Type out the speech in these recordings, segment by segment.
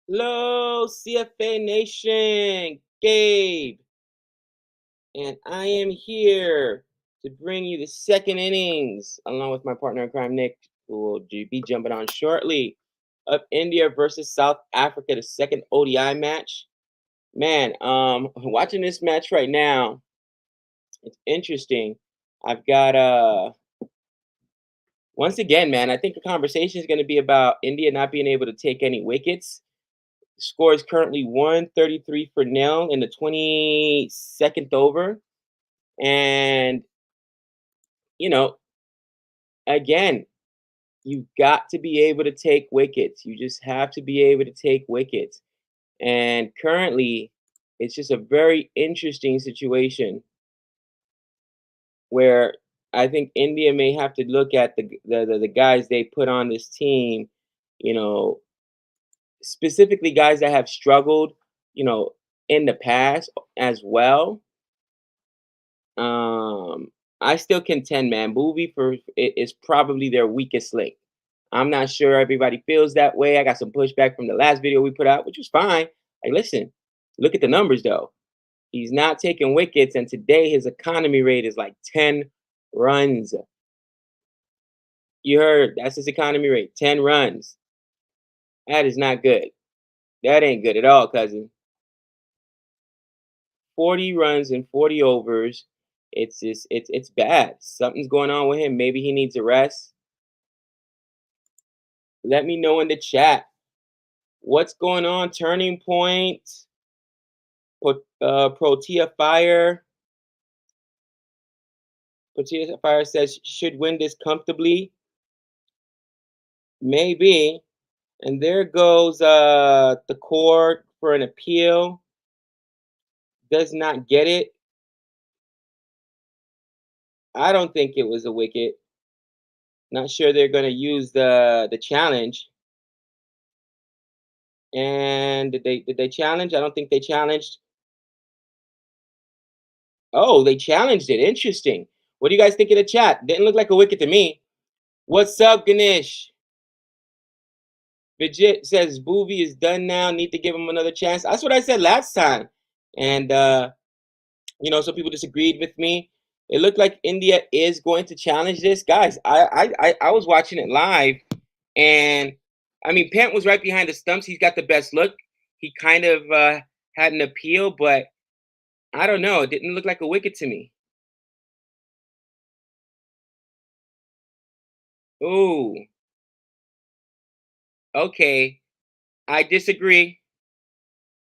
Hello, CFA Nation, Gabe, and I am here to bring you the second innings, along with my partner in crime, Nick, who will be jumping on shortly, of India versus South Africa, the second ODI match. Man, watching this match right now, it's interesting. I've got once again, man, I think the conversation is going to be about India not being able to take any wickets. Score is currently 133 for nil in the 22nd over. And, you know, again, you've got to be able to take wickets. You just have to be able to take wickets. And currently, it's just a very interesting situation where I think India may have to look at the guys they put on this team, you know, specifically guys that have struggled, you know, in the past as well. Um, I still contend, man. Movie is probably their weakest link. I'm not sure everybody feels that way. I got some pushback from the last video we put out, which was fine. Like, listen, look at the numbers though. He's not taking wickets, and today his economy rate is like 10 runs. You heard that's his economy rate, 10 runs. That is not good. That ain't good at all, cousin. 40 runs in 40 overs. It's bad. Something's going on with him. Maybe he needs a rest. Let me know in the chat. What's going on? Turning Point, Protea Fire. Protea Fire says should win this comfortably. Maybe. And there goes the court for an appeal. Does not get it. I don't think it was a wicket. Not sure they're going to use the challenge. And did they challenge? I don't think they challenged. Oh, they challenged it. Interesting. What do you guys think of the chat? Didn't look like a wicket to me. What's up, Ganesh? Vijit says Boovy is done now. Need to give him another chance. That's what I said last time. And some people disagreed with me. It looked like India is going to challenge this. Guys, I was watching it live, and I mean Pant was right behind the stumps. He's got the best look. He kind of had an appeal, but I don't know. It didn't look like a wicket to me. Ooh, okay. I disagree.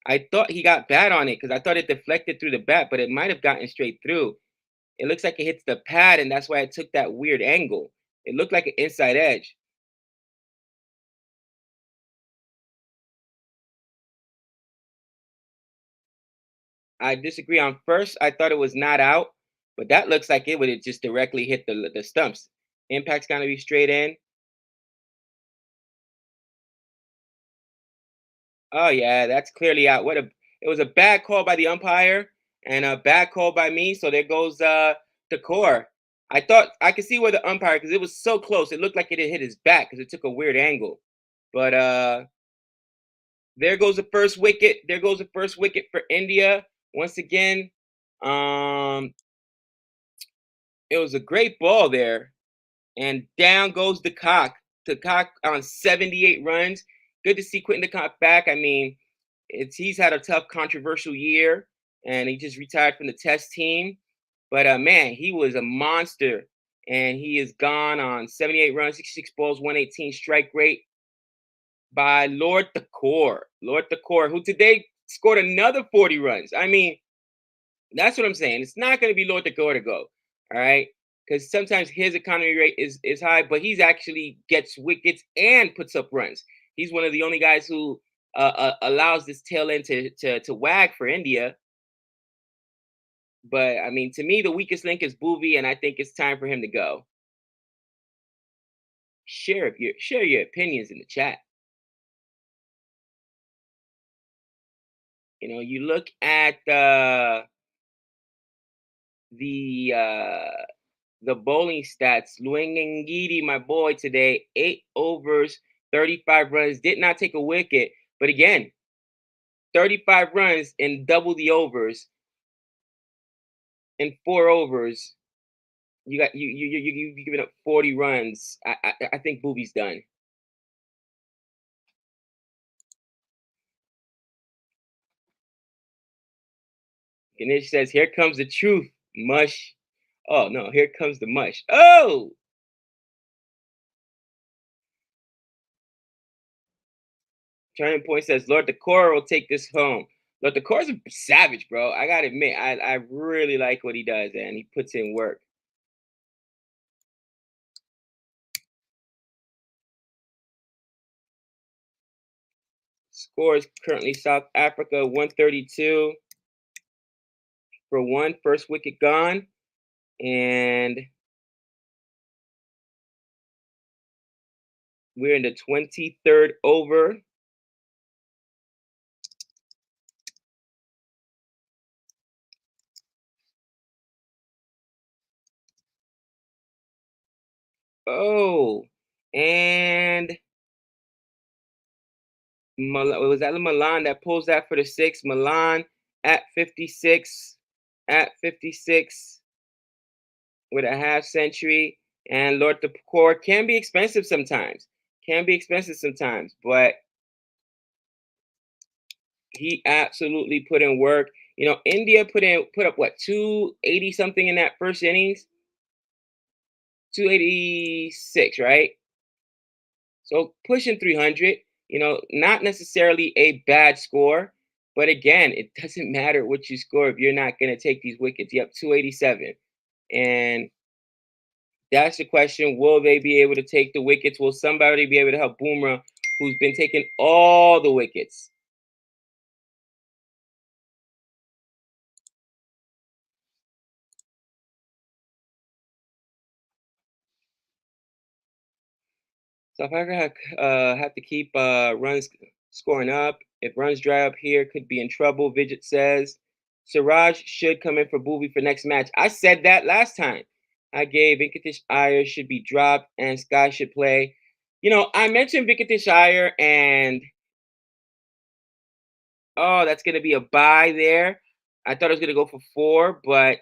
I thought he got bat on it because I thought it deflected through the bat, but it might have gotten straight through. It looks like it hits the pad, and that's why it took that weird angle. It looked like an inside edge. I disagree on first. I thought it was not out, but that looks like it would have just directly hit the stumps. Impact's gonna be straight in. Oh yeah, that's clearly out. It was a bad call by the umpire and a bad call by me. So there goes the core. I thought I could see where the umpire because it was so close. It looked like it had hit his back because it took a weird angle. But there goes the first wicket. There goes the first wicket for India. Once again, um, it was a great ball there. And down goes the Kock. The Kock on 78 runs. Good to see Quentin de Kock back. I mean, he's had a tough, controversial year, and he just retired from the Test team. But man, he was a monster, and he is gone on 78 runs, 66 balls, 118 strike rate by Lord the Core. Lord the Core, who today scored another 40 runs. I mean, that's what I'm saying. It's not going to be Lord the Core to go. All right. Because sometimes his economy rate is high, but he's actually gets wickets and puts up runs. He's one of the only guys who allows this tail end to wag for India. But I mean, to me, the weakest link is Boovy, and I think it's time for him to go. Share your opinions in the chat. You look at the bowling stats. Luengengidi, my boy, today, 8 overs, 35 runs, did not take a wicket, But again, 35 runs in double the overs in 4 overs. You got you giving up 40 runs. I think Booby's done. Ganesh says, "Here comes the truth, mush." Oh no, here comes the mush. Oh, Turning Point says, "Lord Decor will take this home." Lord Decor's a savage, bro. I gotta admit, I really like what he does, and he puts in work. Score is currently South Africa 132 for 1. First wicket gone, and we're in the 23rd over. Oh, and was that Milan that pulls that for the 6? Milan at 56, at 56 with a half century. And Lord the Core can be expensive sometimes. Can be expensive sometimes, but he absolutely put in work. You know, India put up what, 280 something in that first innings? 286, right? So pushing 300, you know, not necessarily a bad score, but again, it doesn't matter what you score if you're not going to take these wickets. Yep, 287. And that's the question. Will they be able to take the wickets? Will somebody be able to help Boomerang, who's been taking all the wickets? South Africa have to keep runs scoring up. If runs dry up here, could be in trouble. Vidget says Siraj should come in for Booby for next match. I said that last time. I gave Venkatesh Iyer should be dropped and Sky should play. You know, I mentioned Venkatesh Iyer and oh, that's gonna be a buy there. I thought it was gonna go for 4, but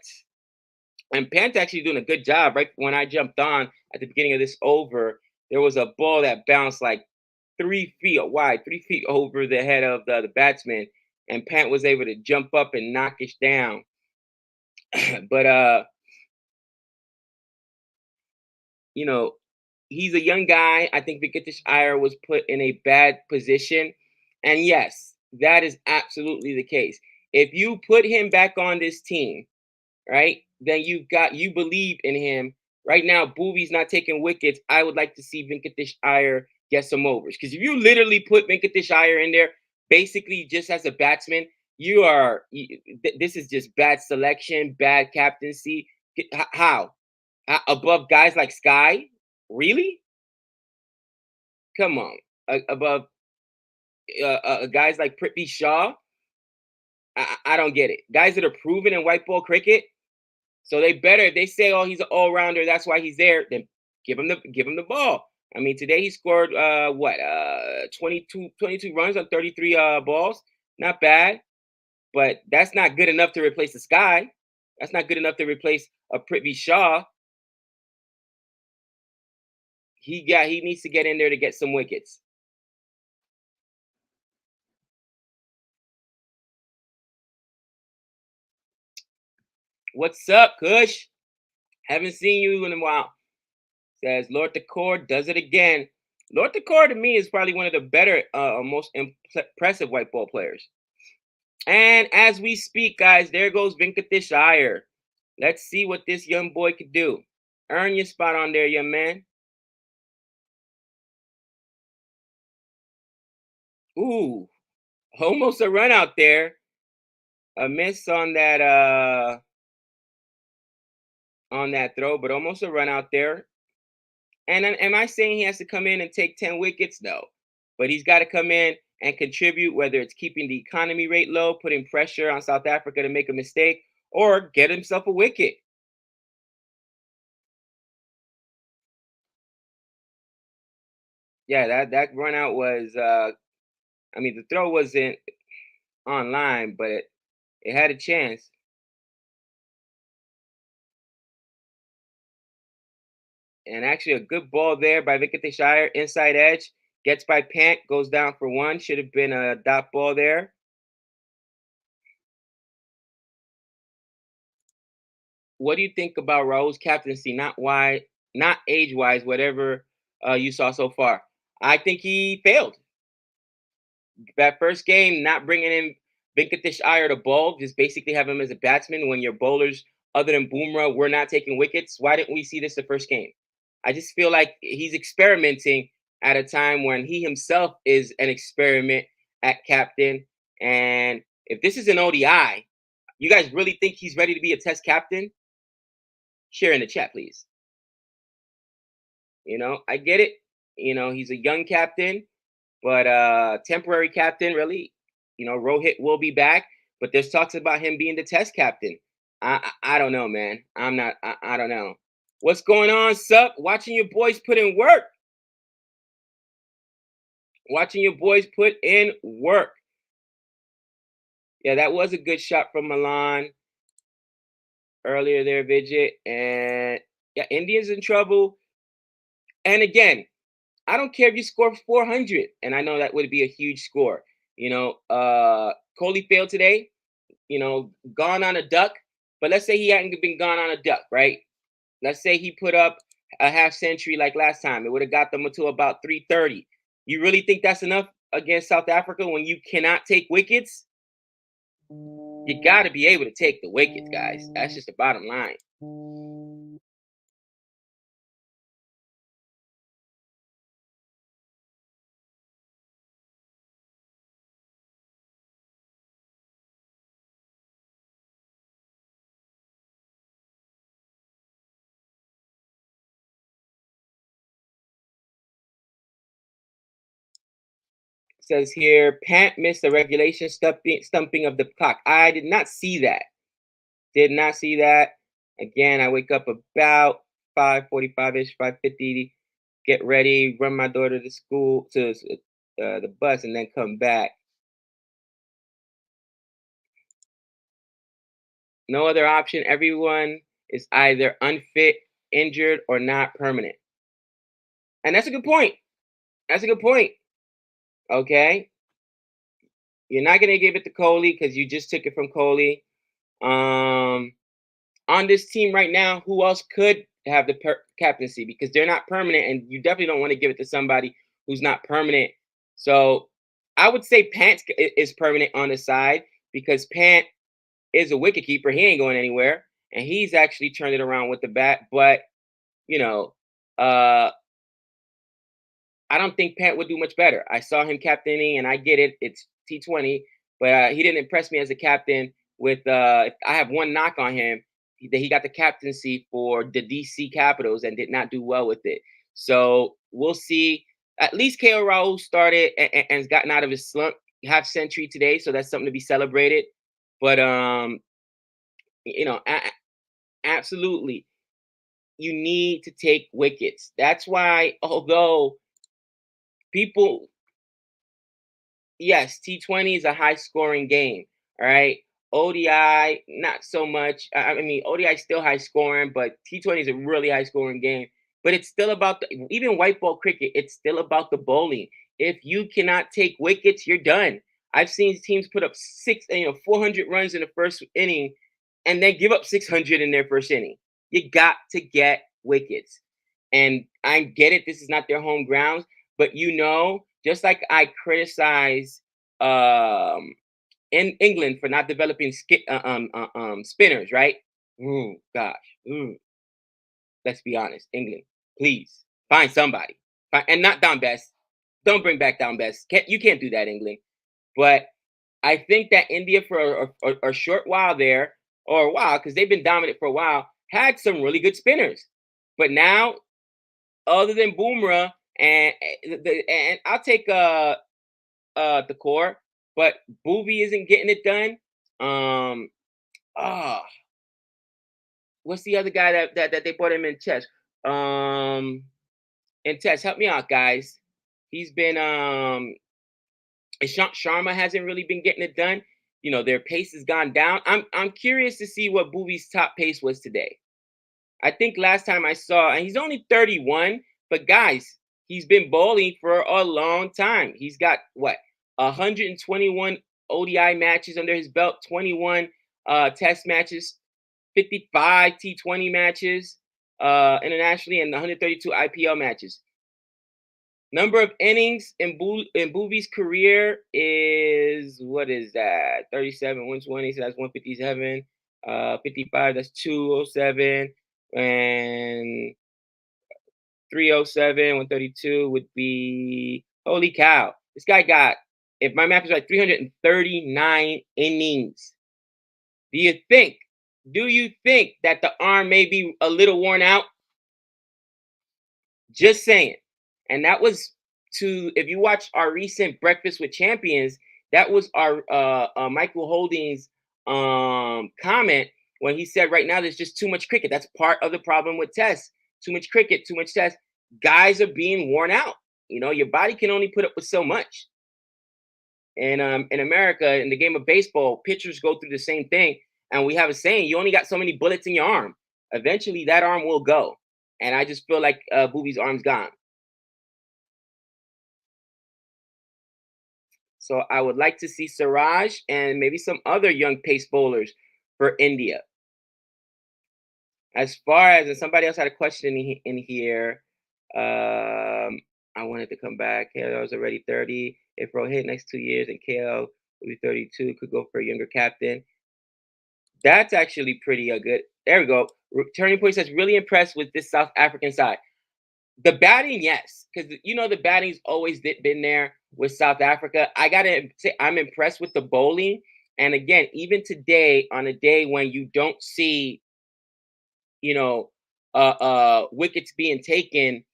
and Pant's actually doing a good job. Right when I jumped on at the beginning of this over, there was a ball that bounced like 3 feet wide, 3 feet over the head of the batsman, and Pant was able to jump up and knock it down. But you know, he's a young guy. I think Venkatesh Iyer was put in a bad position, and yes, that is absolutely the case. If you put him back on this team, right? Then you believe in him. Right now, Booby's not taking wickets. I would like to see Venkatesh Iyer get some overs. Because if you literally put Venkatesh Iyer in there, basically just as a batsman, this is just bad selection, bad captaincy. How? Above guys like Sky? Really? Come on. Above guys like Prithvi Shaw? I don't get it. Guys that are proven in white ball cricket, so they better, if they say, "Oh, he's an all rounder, that's why he's there," then give him the ball. I mean, today he scored what 22 runs on 33 balls. Not bad, but that's not good enough to replace the Sky. That's not good enough to replace a Prithvi Shaw. He needs to get in there to get some wickets. What's up, Kush? Haven't seen you in a while. Says Lord Decor does it again. Lord Decor to me is probably one of the better, most impressive white ball players. And as we speak, guys, there goes Venkatesh Iyer. Let's see what this young boy could do. Earn your spot on there, young man. Ooh, almost a run out there. A miss on that throw, but almost a run out there. And then, am I saying he has to come in and take 10 wickets? No. But he's got to come in and contribute, whether it's keeping the economy rate low, putting pressure on South Africa to make a mistake, or get himself a wicket. Yeah, that run out was I mean, the throw wasn't online, but it had a chance. And actually, a good ball there by Wicket inside edge. Gets by Pant, goes down for one. Should have been a dot ball there. What do you think about Raul's captaincy? Not age wise, whatever you saw so far. I think he failed. That first game, not bringing in Venkatesh Iyer to bowl, just basically have him as a batsman when your bowlers, other than Boomerang, were not taking wickets. Why didn't we see this the first game? I just feel like he's experimenting at a time when he himself is an experiment at captain. And if this is an ODI, you guys really think he's ready to be a test captain? Share in the chat, please. I get it. He's a young captain, but temporary captain, really. Rohit will be back, but there's talks about him being the test captain. I don't know, man. I'm not. I don't know. What's going on, Sup? Watching your boys put in work. Watching your boys put in work. Yeah, that was a good shot from Milan earlier there, Vidget. And yeah, India's in trouble. And again, I don't care if you score 400, and I know that would be a huge score. Kohli failed today. Gone on a duck. But let's say he hadn't been gone on a duck, right? Let's say he put up a half century like last time. It would have got them to about 330. You really think that's enough against South Africa when you cannot take wickets? You got to be able to take the wickets, guys. That's just the bottom line. Says here, Pant missed the regulation stumping of the clock. I did not see that. Did not see that. Again, I wake up about 5:45-ish, 5:50, get ready, run my daughter to school, to the bus, and then come back. No other option. Everyone is either unfit, injured, or not permanent. And that's a good point. That's a good point. Okay. You're not going to give it to Kohli because you just took it from Kohli. On this team right now, who else could have the captaincy? Because they're not permanent, and you definitely don't want to give it to somebody who's not permanent. So I would say Pant is permanent on the side because Pant is a wicket keeper. He ain't going anywhere, and he's actually turned it around with the bat. But you know, uh, I don't think Pant would do much better. I saw him captaining, and I get it. It's T20, but he didn't impress me as a captain. I have one knock on him that he got the captaincy for the DC Capitals and did not do well with it. So we'll see. At least KO Rahul started and has gotten out of his slump half century today, so that's something to be celebrated. But you know, absolutely, you need to take wickets. That's why, although people, yes, T20 is a high scoring game. All right. ODI, not so much. I mean, ODI is still high scoring, but T20 is a really high scoring game. But it's still about even white ball cricket, it's still about the bowling. If you cannot take wickets, you're done. I've seen teams put up 400 runs in the first inning and then give up 600 in their first inning. You got to get wickets. And I get it, this is not their home grounds, but just like I criticize in England for not developing spinners, right? Oh gosh, let's be honest, England, please find somebody, and not Don Best. Don't bring back Don Best. You can't do that, England. But I think that India for a short while there, or a while, because they've been dominant for a while, had some really good spinners. But now, other than Boomerang, and I'll take the core, but Boovie isn't getting it done. Ah, what's the other guy that they put him in chess? In test, help me out, guys. He's been Sharma hasn't really been getting it done. You know, their pace has gone down. I'm curious to see what Boovy's top pace was today. I think last time I saw, and he's only 31, but guys, he's been bowling for a long time. He's got what, 121 ODI matches under his belt, 21 test matches, 55 T20 matches internationally, and 132 IPL matches. Number of innings in Boovy's career is, what is that? 37, 120, so that's 157. 55, that's 207. And 307, 132 would be, holy cow. This guy got, if my math is right, 339 innings. Do you think that the arm may be a little worn out? Just saying. And that was if you watch our recent Breakfast with Champions, that was our Michael Holdings comment when he said right now there's just too much cricket. That's part of the problem with tests. Too much cricket, too much tests. Guys are being worn out. You know, your body can only put up with so much. And in America, in the game of baseball, pitchers go through the same thing. And we have a saying, you only got so many bullets in your arm. Eventually, that arm will go. And I just feel like Booby's arm's gone. So I would like to see Siraj and maybe some other young pace bowlers for India. As far as, and somebody else had a question in here. I wanted to come back. KL was already 30. If Rohit next 2 years and KL will be 32, could go for a younger captain. That's actually pretty good. There we go. Turning Point says, really impressed with this South African side. The batting, yes, because you know the batting's always been there with South Africa. I gotta say I'm impressed with the bowling, and again, even today on a day when you don't see, you know, wickets being taken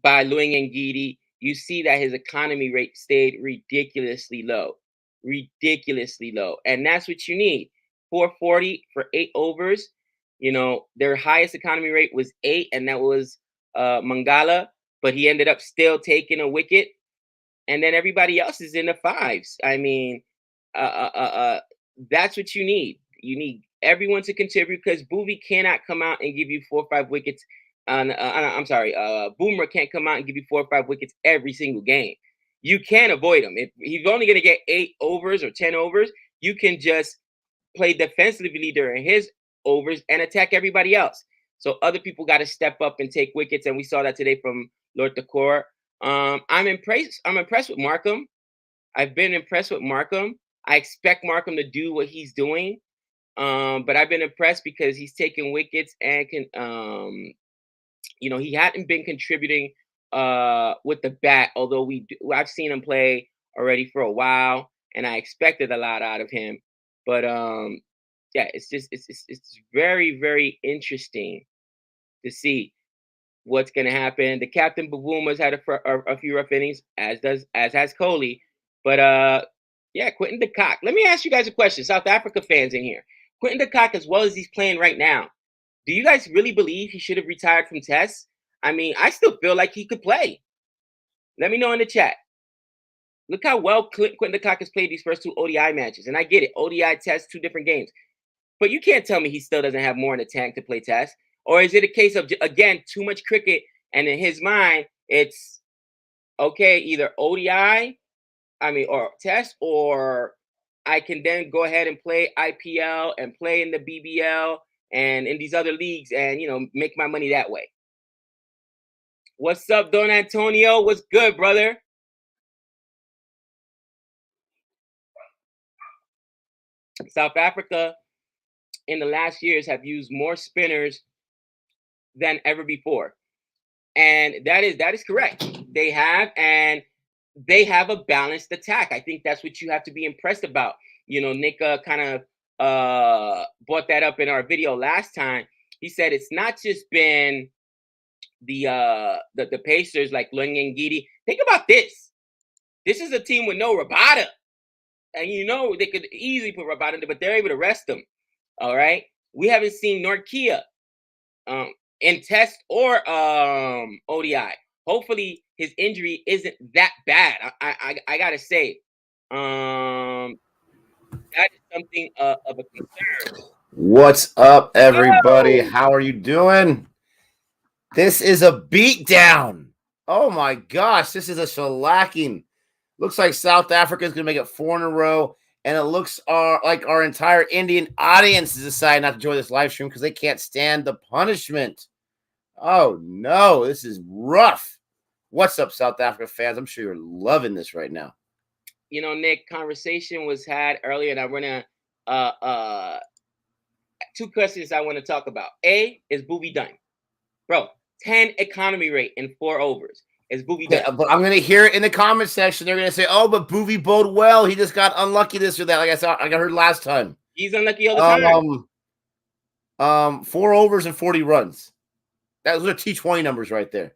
by Ngidi, you see that his economy rate stayed ridiculously low, and that's what you need. 440 for 8 overs. You know, their highest economy rate was 8, and that was Mangala, but he ended up still taking a wicket. And then everybody else is in the fives. I mean, that's what you need. You need everyone to contribute because Boovy cannot come out and give you 4 or 5 wickets. I'm sorry, Boomer can't come out and give you 4 or 5 wickets every single game. You can't avoid him. If he's only going to get 8 overs or 10 overs, you can just play defensively during his overs and attack everybody else. So other people got to step up and take wickets, and we saw that today from Lord Thakor. I'm impressed. I'm impressed with Markham. I've been impressed with Markham. I expect Markham to do what he's doing, but I've been impressed because he's taking wickets and can, you know, he hadn't been contributing with the bat. Although I've seen him play already for a while, and I expected a lot out of him. But yeah, it's very, very interesting to see what's going to happen. The captain Bavuma's had a few rough innings, as has Kohli. But yeah, Quinton de Kock. Let me ask you guys a question, South Africa fans in here. Quinton de Kock, as well as he's playing right now, do you guys really believe he should have retired from tests? I mean, I still feel like he could play. Let me know in the chat. Look how well Quinton de Kock has played these first 2 ODI matches. And I get it. ODI tests, 2 different games. But you can't tell me he still doesn't have more in the tank to play tests. Or is it a case of, again, too much cricket, and in his mind, it's, okay, either ODI, or test, or I can then go ahead and play IPL and play in the BBL and in these other leagues and, you know, make my money that way. What's up, Don Antonio? What's good, brother? South Africa in the last years have used more spinners than ever before. And that is correct. They have, and they have a balanced attack. I think that's what you have to be impressed about. You know, Nick kind of brought that up in our video last time. He said it's not just been the Pacers like Ngidi. Think about this. This is a team with no Rabada. And you know they could easily put Rabada in there, but they're able to rest them. All right. We haven't seen Norkia in test or ODI. Hopefully his injury isn't that bad. I gotta say, That is something of a concern. What's up, everybody? How are you doing? This is a beatdown. Oh my gosh, this is a shellacking. Looks like South Africa is going to make it 4 in a row, and it looks like our entire Indian audience has decided not to join this live stream because they can't stand the punishment. Oh no, this is rough. What's up, South Africa fans? I'm sure you're loving this right now. You know, Nick, conversation was had earlier, and I want to two questions I want to talk about. A, is Booby done? Bro, 10 economy rate in 4 overs. Is Booby done? Yeah, but I'm gonna hear it in the comment section. They're gonna say, "Oh, but Boovy bowled well. He just got unlucky this or that." Like I heard last time. He's unlucky all the time. 4 overs and 40 runs. Those are T20 numbers right there.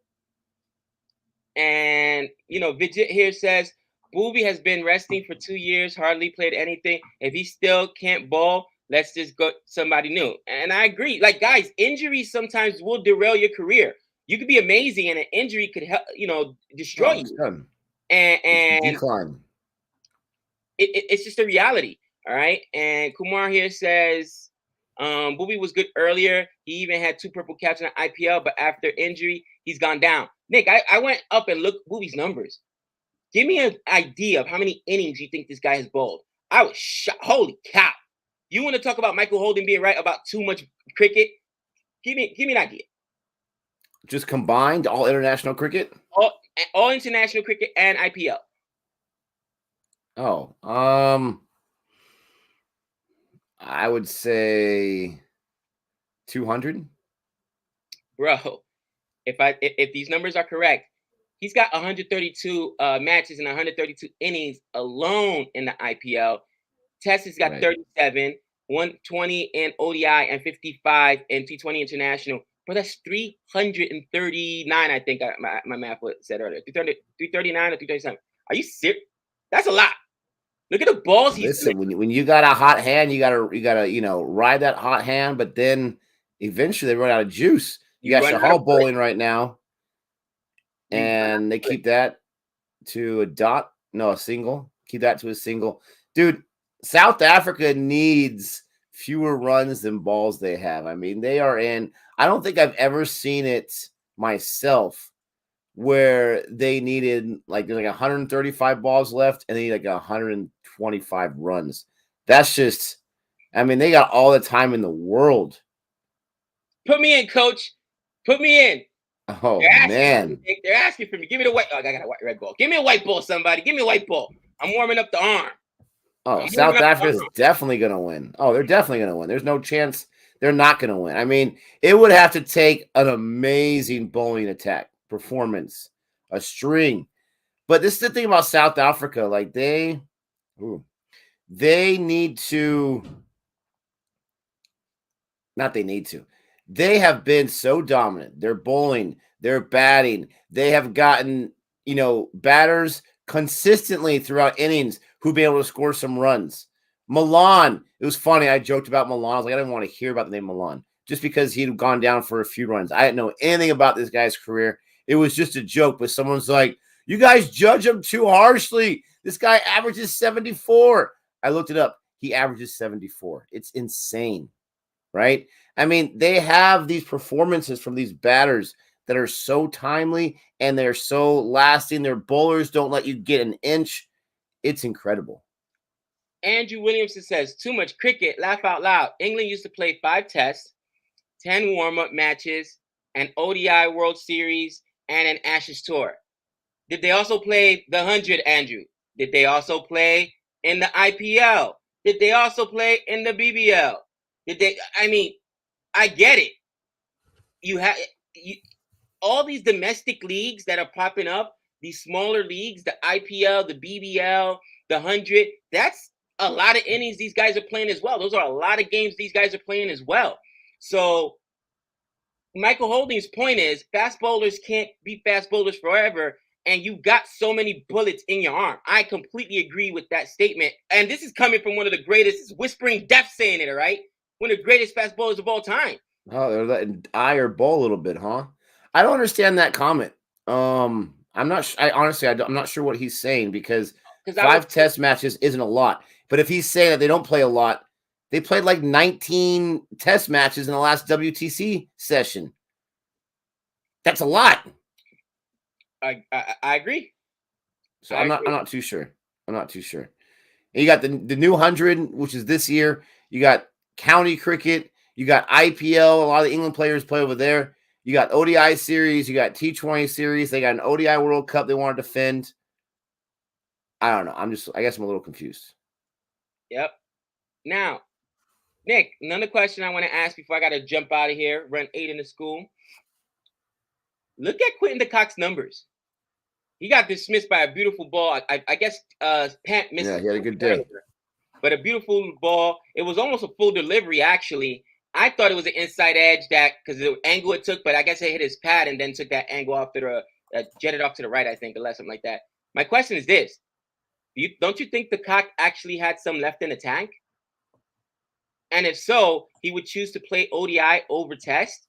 And you know, Vijit here says Booby has been resting for 2 years, hardly played anything. If he still can't bowl, let's just go somebody new. And I agree. Like, guys, injuries sometimes will derail your career. You could be amazing, and an injury could help, destroy you. And decline. It's just a reality. All right. And Kumar here says Booby was good earlier. He even had 2 purple caps in the IPL, but after injury, he's gone down. Nick, I went up and looked Booby's numbers. Give me an idea of how many innings you think this guy has bowled. I was shocked. Holy cow. You want to talk about Michael Holding being right about too much cricket? Give me an idea. Just combined, all international cricket? All international cricket and IPL. Oh, I would say 200. Bro, if these numbers are correct, he's got 132 matches and 132 innings alone in the IPL. Test has got 37, 120 in ODI, and 55 in T20 International. But that's 339, I think my math said earlier. 339 or 337. Are you serious? That's a lot. Look at the balls he's Listen, when you got a hot hand, you gotta ride that hot hand, but then eventually they run out of juice. You got Shahal bowling right now. And they keep that to a single. Keep that to a single. Dude, South Africa needs fewer runs than balls they have. I mean, they are in. I don't think I've ever seen it myself where they needed there's 135 balls left and they need 125 runs. That's just, I mean, they got all the time in the world. Put me in, coach. Put me in. Oh, man. They're asking for me. Give me the white. Oh, I got a red ball. Give me a white ball, somebody. Give me a white ball. I'm warming up the arm. Oh, South Africa's definitely going to win. Oh, they're definitely going to win. There's no chance they're not going to win. I mean, it would have to take an amazing bowling attack, performance, a string. But this is the thing about South Africa. Like, they need to – not they need to. They have been so dominant. They're bowling. They're batting. They have gotten, batters consistently throughout innings who've been able to score some runs. Milan, it was funny. I joked about Milan. I was like, I didn't want to hear about the name Milan just because he'd gone down for a few runs. I didn't know anything about this guy's career. It was just a joke, but someone's like, you guys judge him too harshly. This guy averages 74. I looked it up. He averages 74. It's insane, right? I mean, they have these performances from these batters that are so timely and they're so lasting. Their bowlers don't let you get an inch. It's incredible. Andrew Williamson says, too much cricket, laugh out loud. England used to play 5 tests, 10 warm-up matches, an ODI World Series, and an Ashes tour. Did they also play the 100, Andrew? Did they also play in the IPL? Did they also play in the BBL? I get it. All these domestic leagues that are popping up, these smaller leagues, the IPL, the BBL, the 100, that's a lot of innings these guys are playing as well. Those are a lot of games these guys are playing as well. So Michael Holding's point is fast bowlers can't be fast bowlers forever, and you got so many bullets in your arm. I completely agree with that statement. And this is coming from one of the greatest, Whispering Death saying it, all right? One of the greatest fast bowlers of all time. Oh, they're letting eye or bowl a little bit, huh? I don't understand that comment. I'm not sure what he's saying because because 5 test matches isn't a lot. But if he's saying that they don't play a lot, they played like 19 test matches in the last WTC session. That's a lot. I agree. So I'm not too sure. I'm not too sure. And you got the new 100, which is this year. You got county cricket. You got IPL. A lot of the England players play over there. You got ODI series. You got T20 series. They got an ODI World Cup they want to defend. I don't know. I guess I'm a little confused. Yep. Now, Nick, another question I want to ask before I got to jump out of here, run 8 in the school. Look at Quentin de Kock's numbers. He got dismissed by a beautiful ball. I guess Pant missed. Yeah, he had a good day. But a beautiful ball. It was almost a full delivery, actually. I thought it was an inside edge that because the angle it took, but I guess it hit his pad and then took that angle off to the jetted off to the right, I think, or left, something like that. My question is this: don't you think the Kock actually had some left in the tank? And if so, he would choose to play ODI over Test.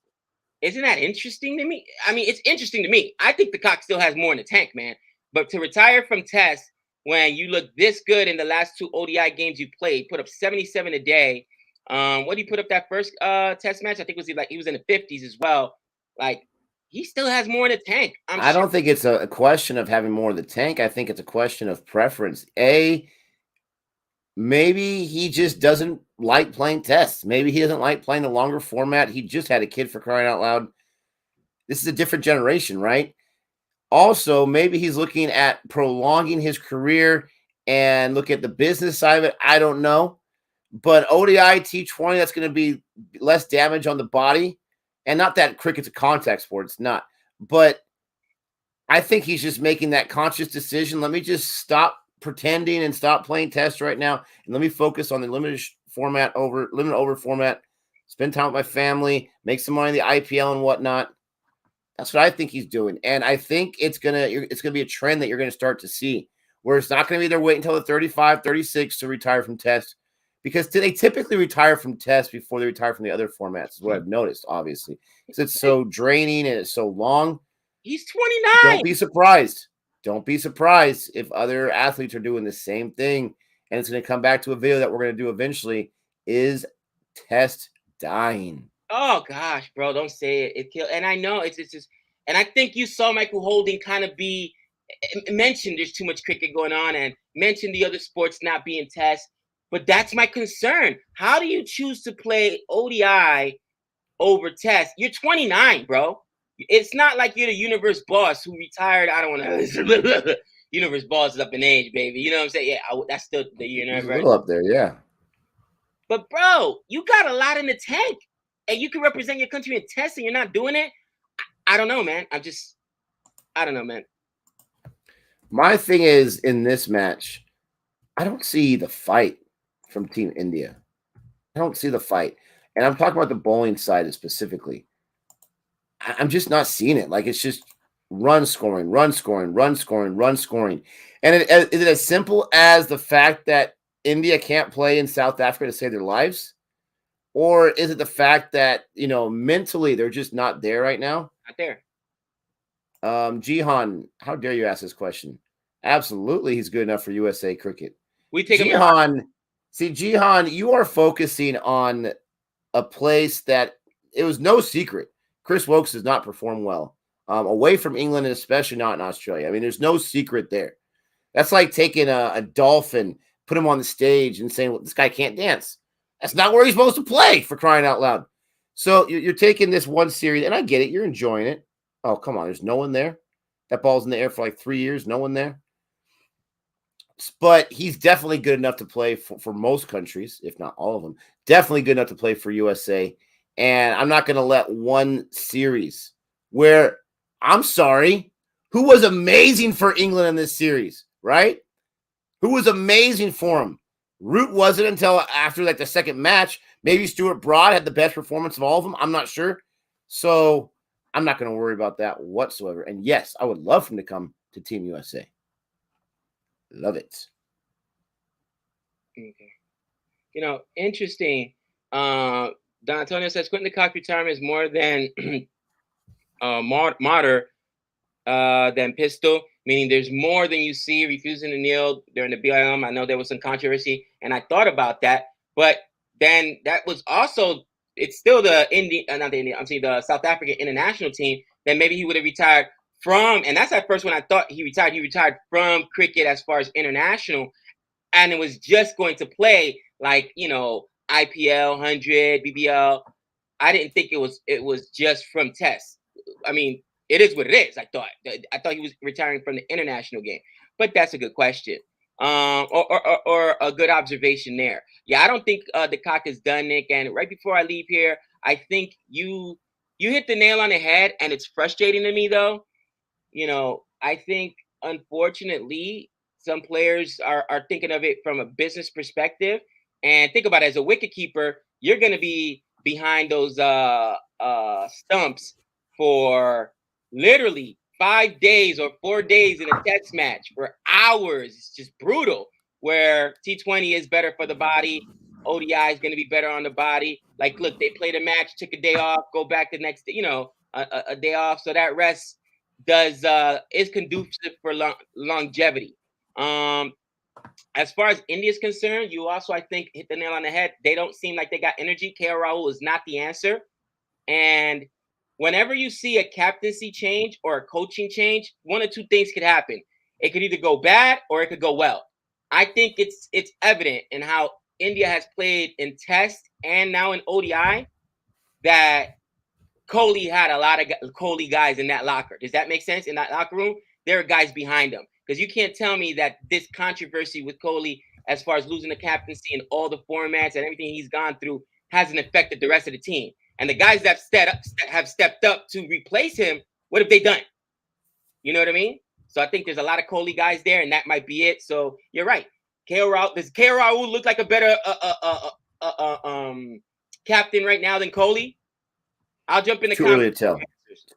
Isn't that interesting to me? I mean, it's interesting to me. I think the Kock still has more in the tank, man. But to retire from Test when you look this good in the last 2 ODI games you played, put up 77 a day. What did he put up that first Test match? I think he was in the 50s as well. Like, he still has more in the tank. I don't think it's a question of having more in the tank. I think it's a question of preference. Maybe he just doesn't like playing tests. Maybe he doesn't like playing the longer format. He just had a kid, for crying out loud. This is a different generation, right? Also, maybe he's looking at prolonging his career and look at the business side of it. I don't know. But ODI T20, that's going to be less damage on the body. And not that cricket's a contact sport. It's not. But I think he's just making that conscious decision. Let me just stop pretending and stop playing tests right now, and let me focus on the limited over format, spend time with my family, make some money in the IPL and whatnot. That's what I think he's doing. And I think it's gonna be a trend that you're gonna start to see, where it's not gonna be there wait until the 35, 36 to retire from test, because they typically retire from test before they retire from the other formats, is what I've noticed, obviously, because it's so draining and it's so long. He's 29. Don't be surprised. Don't be surprised if other athletes are doing the same thing. And it's going to come back to a video that we're going to do eventually. Is test dying? Oh, gosh, bro. Don't say it. It killed. And I know it's just. And I think you saw Michael Holding kind of be mentioned there's too much cricket going on and mentioned the other sports not being test. But that's my concern. How do you choose to play ODI over test? You're 29, bro. It's not like you're the universe boss who retired. I don't want to. Universe boss is up in age, baby. You know what I'm saying? Yeah, that's still the universe. A little up there, yeah. But bro, you got a lot in the tank, and you can represent your country in tests, and you're not doing it. I don't know, man. I don't know, man. My thing is, in this match, I don't see the fight from Team India. I don't see the fight, and I'm talking about the bowling side specifically. I'm just not seeing it. Like, it's just run scoring. And is it as simple as the fact that India can't play in South Africa to save their lives? Or is it the fact that, mentally they're just not there right now? Not there. Jihan, how dare you ask this question? Absolutely, he's good enough for USA cricket. We take Jihan, you are focusing on a place that it was no secret. Chris Wokes does not perform well away from England, and especially not in Australia. I mean, there's no secret there. That's like taking a dolphin, put him on the stage and saying, well, this guy can't dance. That's not where he's supposed to play, for crying out loud. So you're taking this one series, and I get it. You're enjoying it. Oh, come on. There's no one there. That ball's in the air for like 3 years. No one there. But he's definitely good enough to play for most countries, if not all of them. Definitely good enough to play for USA. And I'm not going to let one series where, I'm sorry, who was amazing for England in this series, right? Who was amazing for him? Root wasn't until after like the second match. Maybe Stuart Broad had the best performance of all of them. I'm not sure. So I'm not going to worry about that whatsoever. And yes, I would love for him to come to Team USA. Love it. Okay. Interesting. Don Antonio says Quentin de Kock retirement is more than martyr than pistol. meaning there's more than you see refusing to kneel during the BLM. I know there was some controversy, and I thought about that, but then that was also, it's still the not the Indian, I'm saying the South African international team. Then maybe he would have retired from, and that's at first when I thought he retired. He retired from cricket as far as international, and it was just going to play like IPL 100, BBL. I didn't think it was just from tests. I mean, it is what it is. I thought he was retiring from the international game, but that's a good question. Or a good observation there. Yeah, I don't think the Kock is done, Nick. And right before I leave here, I think you hit the nail on the head, and it's frustrating to me though. I think unfortunately some players are thinking of it from a business perspective. And think about it, as a wicket keeper, you're going to be behind those stumps for literally 5 days or 4 days in a test match for hours. It's just brutal. Where T20 is better for the body, ODI is going to be better on the body. Like, look, they played a match, took a day off, go back the next day, a day off. So that rest is conducive for longevity. As far as India is concerned, you also, I think, hit the nail on the head. They don't seem like they got energy. KL Rahul is not the answer. And whenever you see a captaincy change or a coaching change, one of two things could happen. It could either go bad or it could go well. I think it's evident in how India has played in Test and now in ODI that Kohli had a lot of Kohli guys in that locker. Does that make sense? In that locker room, there are guys behind him. Because you can't tell me that this controversy with Kohli, as far as losing the captaincy and all the formats and everything he's gone through, hasn't affected the rest of the team. And the guys that have stepped up to replace him, what have they done? You know what I mean? So I think there's a lot of Kohli guys there, and that might be it. So you're right. Does KL Rahul look like a better captain right now than Kohli? I'll jump in the comments. Too early to tell.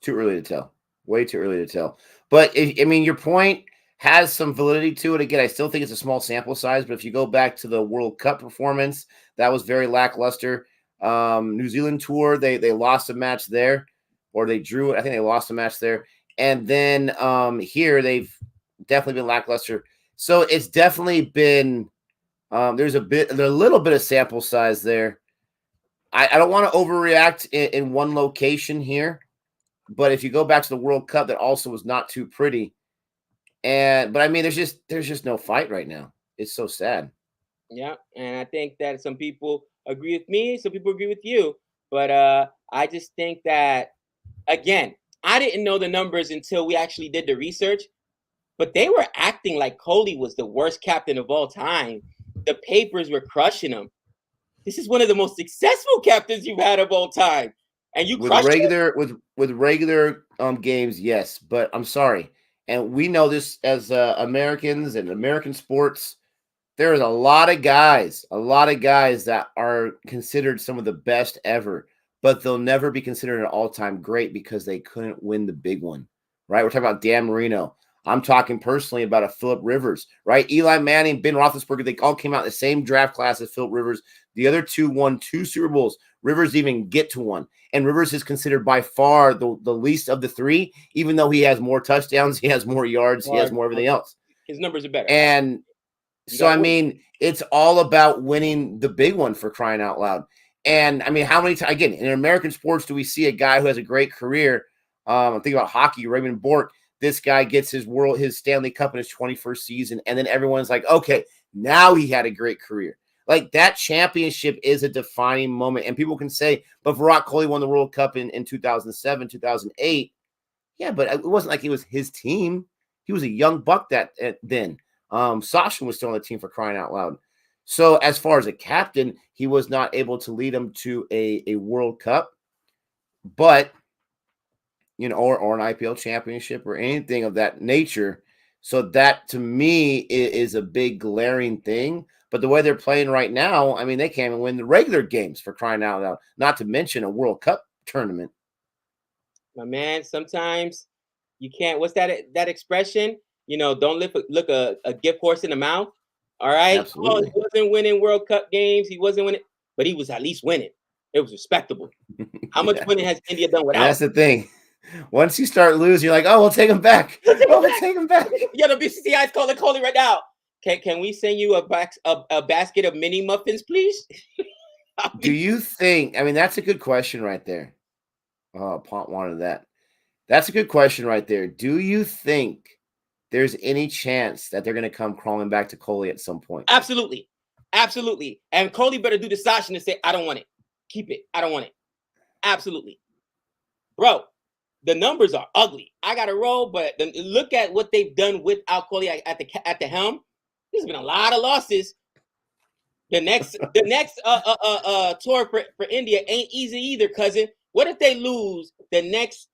Too early to tell. Way too early to tell. But your point has some validity to it. Again, I still think it's a small sample size, but if you go back to the World Cup performance, that was very lackluster. New Zealand tour, they lost a match there, or they drew it. I think they lost a match there. And then here they've definitely been lackluster. So it's definitely been there's a little bit of sample size there. I don't want to overreact in one location here, but if you go back to the World Cup, that also was not too pretty. But I mean, there's just no fight right now. It's so sad. Yeah, and I think that some people agree with me, some people agree with you, but I just think that, again, I didn't know the numbers until we actually did the research, but they were acting like Kohli was the worst captain of all time. The papers were crushing him. This is one of the most successful captains you've had of all time, and you crushed him? With regular games, yes, but I'm sorry, and we know this as Americans and American sports. There is a lot of guys that are considered some of the best ever, but they'll never be considered an all-time great because they couldn't win the big one, right? We're talking about Dan Marino. I'm talking personally about a Phillip Rivers, right? Eli Manning, Ben Roethlisberger, they all came out in the same draft class as Phillip Rivers. The other two won 2 Super Bowls. Rivers even get to one. And Rivers is considered by far the least of the 3, even though he has more touchdowns, he has more yards, he has more everything else. His numbers are better. And so, I mean, it's all about winning the big one, for crying out loud. And, I mean, how many times, again, in American sports do we see a guy who has a great career? I'm thinking about hockey, Raymond Bourque. This guy gets his Stanley Cup in his 21st season, and then everyone's like, okay, now he had a great career. Like, that championship is a defining moment. And people can say, but Virat Kohli won the World Cup in 2007, 2008. Yeah, but it wasn't like it was his team. He was a young buck then. Sachin was still on the team, for crying out loud. So as far as a captain, he was not able to lead them to a World Cup, but or an IPL championship or anything of that nature. So that, to me, is a big glaring thing. But the way they're playing right now, I mean, they can't even win the regular games, for crying out loud, not to mention a World Cup tournament. My man, sometimes you can't. What's that expression? Don't look a gift horse in the mouth. All right. Absolutely. He wasn't winning World Cup games. He wasn't winning, but he was at least winning. It was respectable. How much winning has India done without? And that's the thing. Once you start losing, you're like, oh, we'll take him back. We'll take him back. Yo, the BCCI is calling Kohli right now. Can we send you a basket of mini muffins, please? Do you think? I mean, that's a good question right there. Oh, Pont wanted that. That's a good question right there. Do you think there's any chance that they're going to come crawling back to Kohli at some point? Absolutely. Absolutely. And Kohli better do the Sachin and say, I don't want it. Keep it. I don't want it. Absolutely. Bro, the numbers are ugly. I got to roll, but look at what they've done without Kohli at the helm. There's been a lot of losses. The next tour for India ain't easy either, cousin. What if they lose the next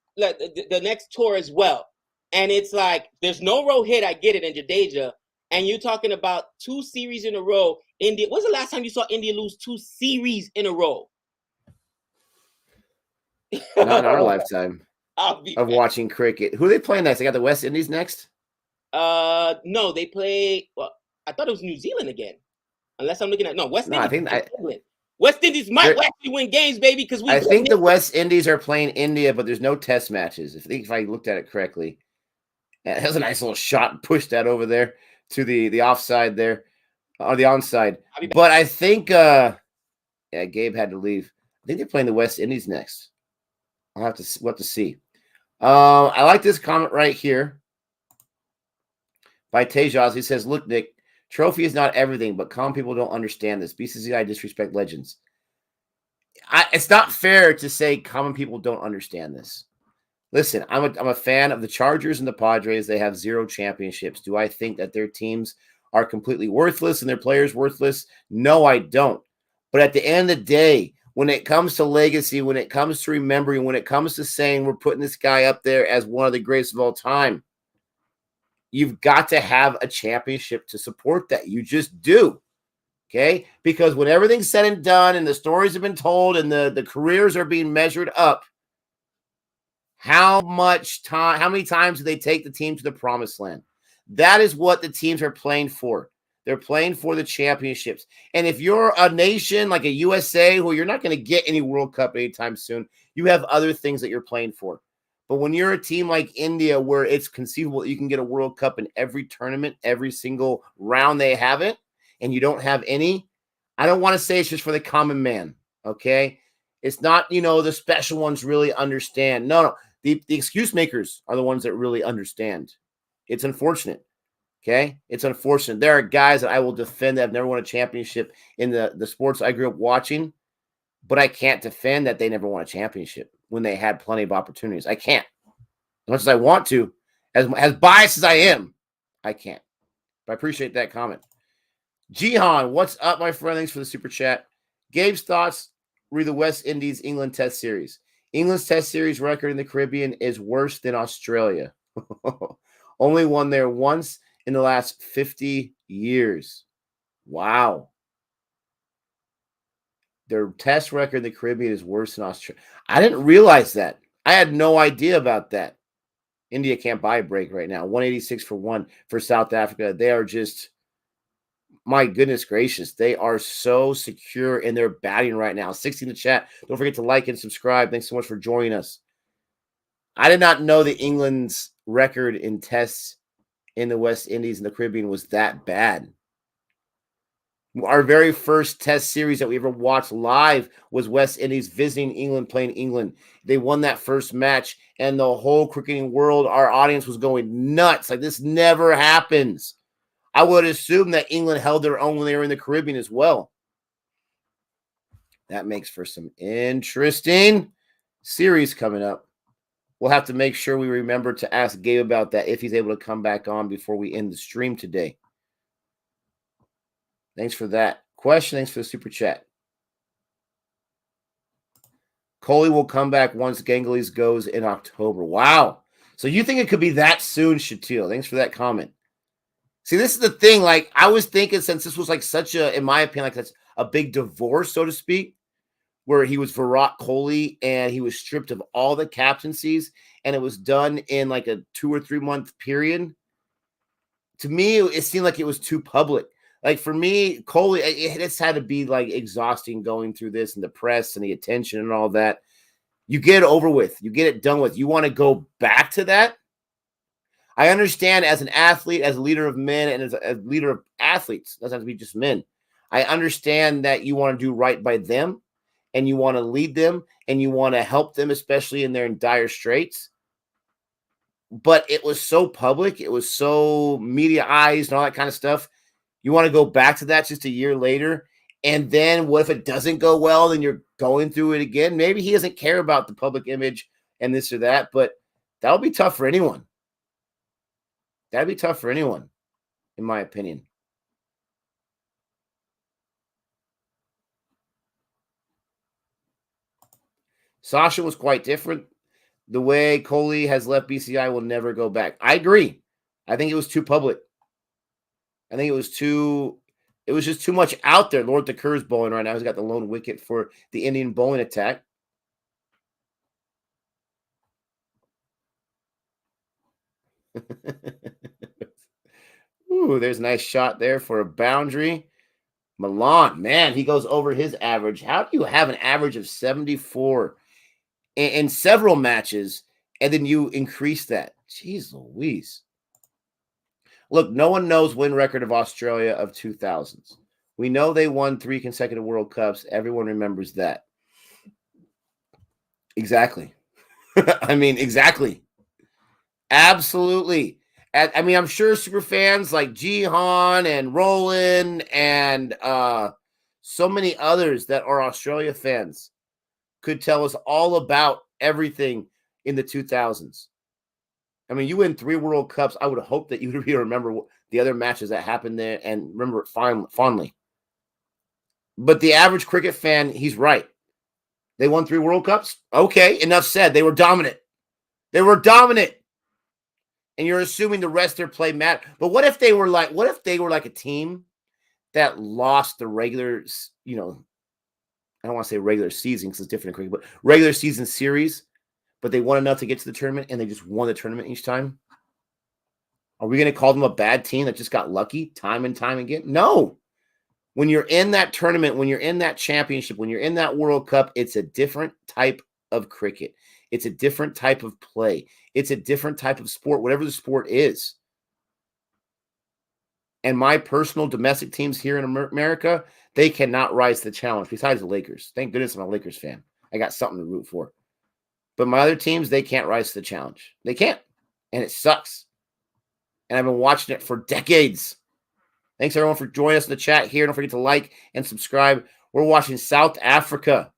tour as well? And it's like there's no Rohit, I get it, in Jadeja, and you're talking about 2 series in a row. India. When's the last time you saw India lose 2 series in a row? Not in our lifetime of watching cricket. Who are they playing next? They got the West Indies next? No, they play. Well, I thought it was New Zealand again. Unless I'm looking at West Indies. I think England. West Indies might actually win games, baby, because I think the West Indies are playing India, but there's no test matches. If I looked at it correctly, it has a nice little shot and pushed that over there to the offside there, or the onside. But I think, Gabe had to leave. I think they're playing the West Indies next. We'll have to see. I like this comment right here by Tejas. He says, "Look, Nick, trophy is not everything, but common people don't understand this. BCCI disrespect legends." It's not fair to say common people don't understand this. Listen, I'm a fan of the Chargers and the Padres. They have 0 championships. Do I think that their teams are completely worthless and their players worthless? No, I don't. But at the end of the day, when it comes to legacy, when it comes to remembering, when it comes to saying we're putting this guy up there as one of the greatest of all time, you've got to have a championship to support that. You just do. Okay? Because when everything's said and done and the stories have been told and the careers are being measured up, how many times do they take the team to the promised land? That is what the teams are playing for. They're playing for the championships. And if you're a nation like a USA who you're not going to get any World Cup anytime soon, you have other things that you're playing for. But when you're a team like India, where it's conceivable that you can get a World Cup in every tournament, every single round they have it, and you don't have any, I don't want to say it's just for the common man, okay? It's not, the special ones really understand. No. The excuse makers are the ones that really understand. It's unfortunate, okay? It's unfortunate. There are guys that I will defend that have never won a championship in the sports I grew up watching, but I can't defend that they never won a championship when they had plenty of opportunities. I can't. As much as I want to, as biased as I am, I can't. But I appreciate that comment. Jihan, what's up, my friend? Thanks for the super chat. Gabe's thoughts re the West Indies England Test Series. England's Test Series record in the Caribbean is worse than Australia. Only won there once in the last 50 years. Wow. Their Test record in the Caribbean is worse than Australia. I didn't realize that. I had no idea about that. India can't buy a break right now. 186 for 1 for South Africa. They are just, my goodness gracious, they are so secure in their batting right now. 60 in the chat. Don't forget to like and subscribe. Thanks so much for joining us. I did not know that England's record in tests in the West Indies and the Caribbean was that bad. Our very first test series that we ever watched live was West Indies visiting England, playing England. They won that first match, and the whole cricketing world, our audience was going nuts. Like, this never happens. I would assume that England held their own when they were in the Caribbean as well. That makes for some interesting series coming up. We'll have to make sure we remember to ask Gabe about that if he's able to come back on before we end the stream today. Thanks for that question. Thanks for the super chat. Kohli will come back once Ganguly's goes in October. Wow. So you think it could be that soon, Shatil? Thanks for that comment. See, this is the thing. Like, I was thinking, since this was like such a, in my opinion, like that's a big divorce, so to speak, where he was Virat Kohli and he was stripped of all the captaincies, and it was done in like a 2 or 3 month period. To me, it seemed like it was too public. Like, for me, Kohli, it's had to be like exhausting going through this and the press and the attention and all that. You get it over with. You get it done with. You want to go back to that? I understand as an athlete, as a leader of men, and as a leader of athletes, doesn't have to be just men. I understand that you want to do right by them, and you want to lead them, and you want to help them, especially in their dire straits. But it was so public. It was so mediaized and all that kind of stuff. You want to go back to that just a year later? And then what if it doesn't go well? Then you're going through it again. Maybe he doesn't care about the public image and this or that, but that'll be tough for anyone. That'd be tough for anyone, in my opinion. Sasha was quite different. The way Kohli has left BCI will never go back. I agree. I think it was too public. I think it was just too much out there. Lord Kerr's bowling right now. He's got the lone wicket for the Indian bowling attack. Ooh, there's a nice shot there for a boundary. Milan, man, he goes over his average. How do you have an average of 74 in several matches, and then you increase that? Jeez Louise. Look, no one knows win record of Australia of 2000s. We know they won 3 consecutive World Cups. Everyone remembers that. Exactly. I mean, exactly. Absolutely. I mean, I'm sure super fans like Jihan and Roland and so many others that are Australia fans could tell us all about everything in the 2000s. I mean, you win 3 World Cups. I would hope that you would remember the other matches that happened there and remember it fondly. But the average cricket fan, he's right. They won 3 World Cups. Okay, enough said. They were dominant. They were dominant. And you're assuming the rest of their play mattered. But what if they were like a team that lost the regular, I don't want to say regular season because it's different in cricket, but regular season series, but they won enough to get to the tournament and they just won the tournament each time? Are we going to call them a bad team that just got lucky time and time again? No. When you're in that tournament, when you're in that championship, when you're in that World Cup, it's a different type of cricket. It's a different type of play. It's a different type of sport, whatever the sport is. And my personal domestic teams here in America, they cannot rise to the challenge besides the Lakers. Thank goodness I'm a Lakers fan. I got something to root for. But my other teams, they can't rise to the challenge. They can't. And it sucks. And I've been watching it for decades. Thanks, everyone, for joining us in the chat here. Don't forget to like and subscribe. We're watching South Africa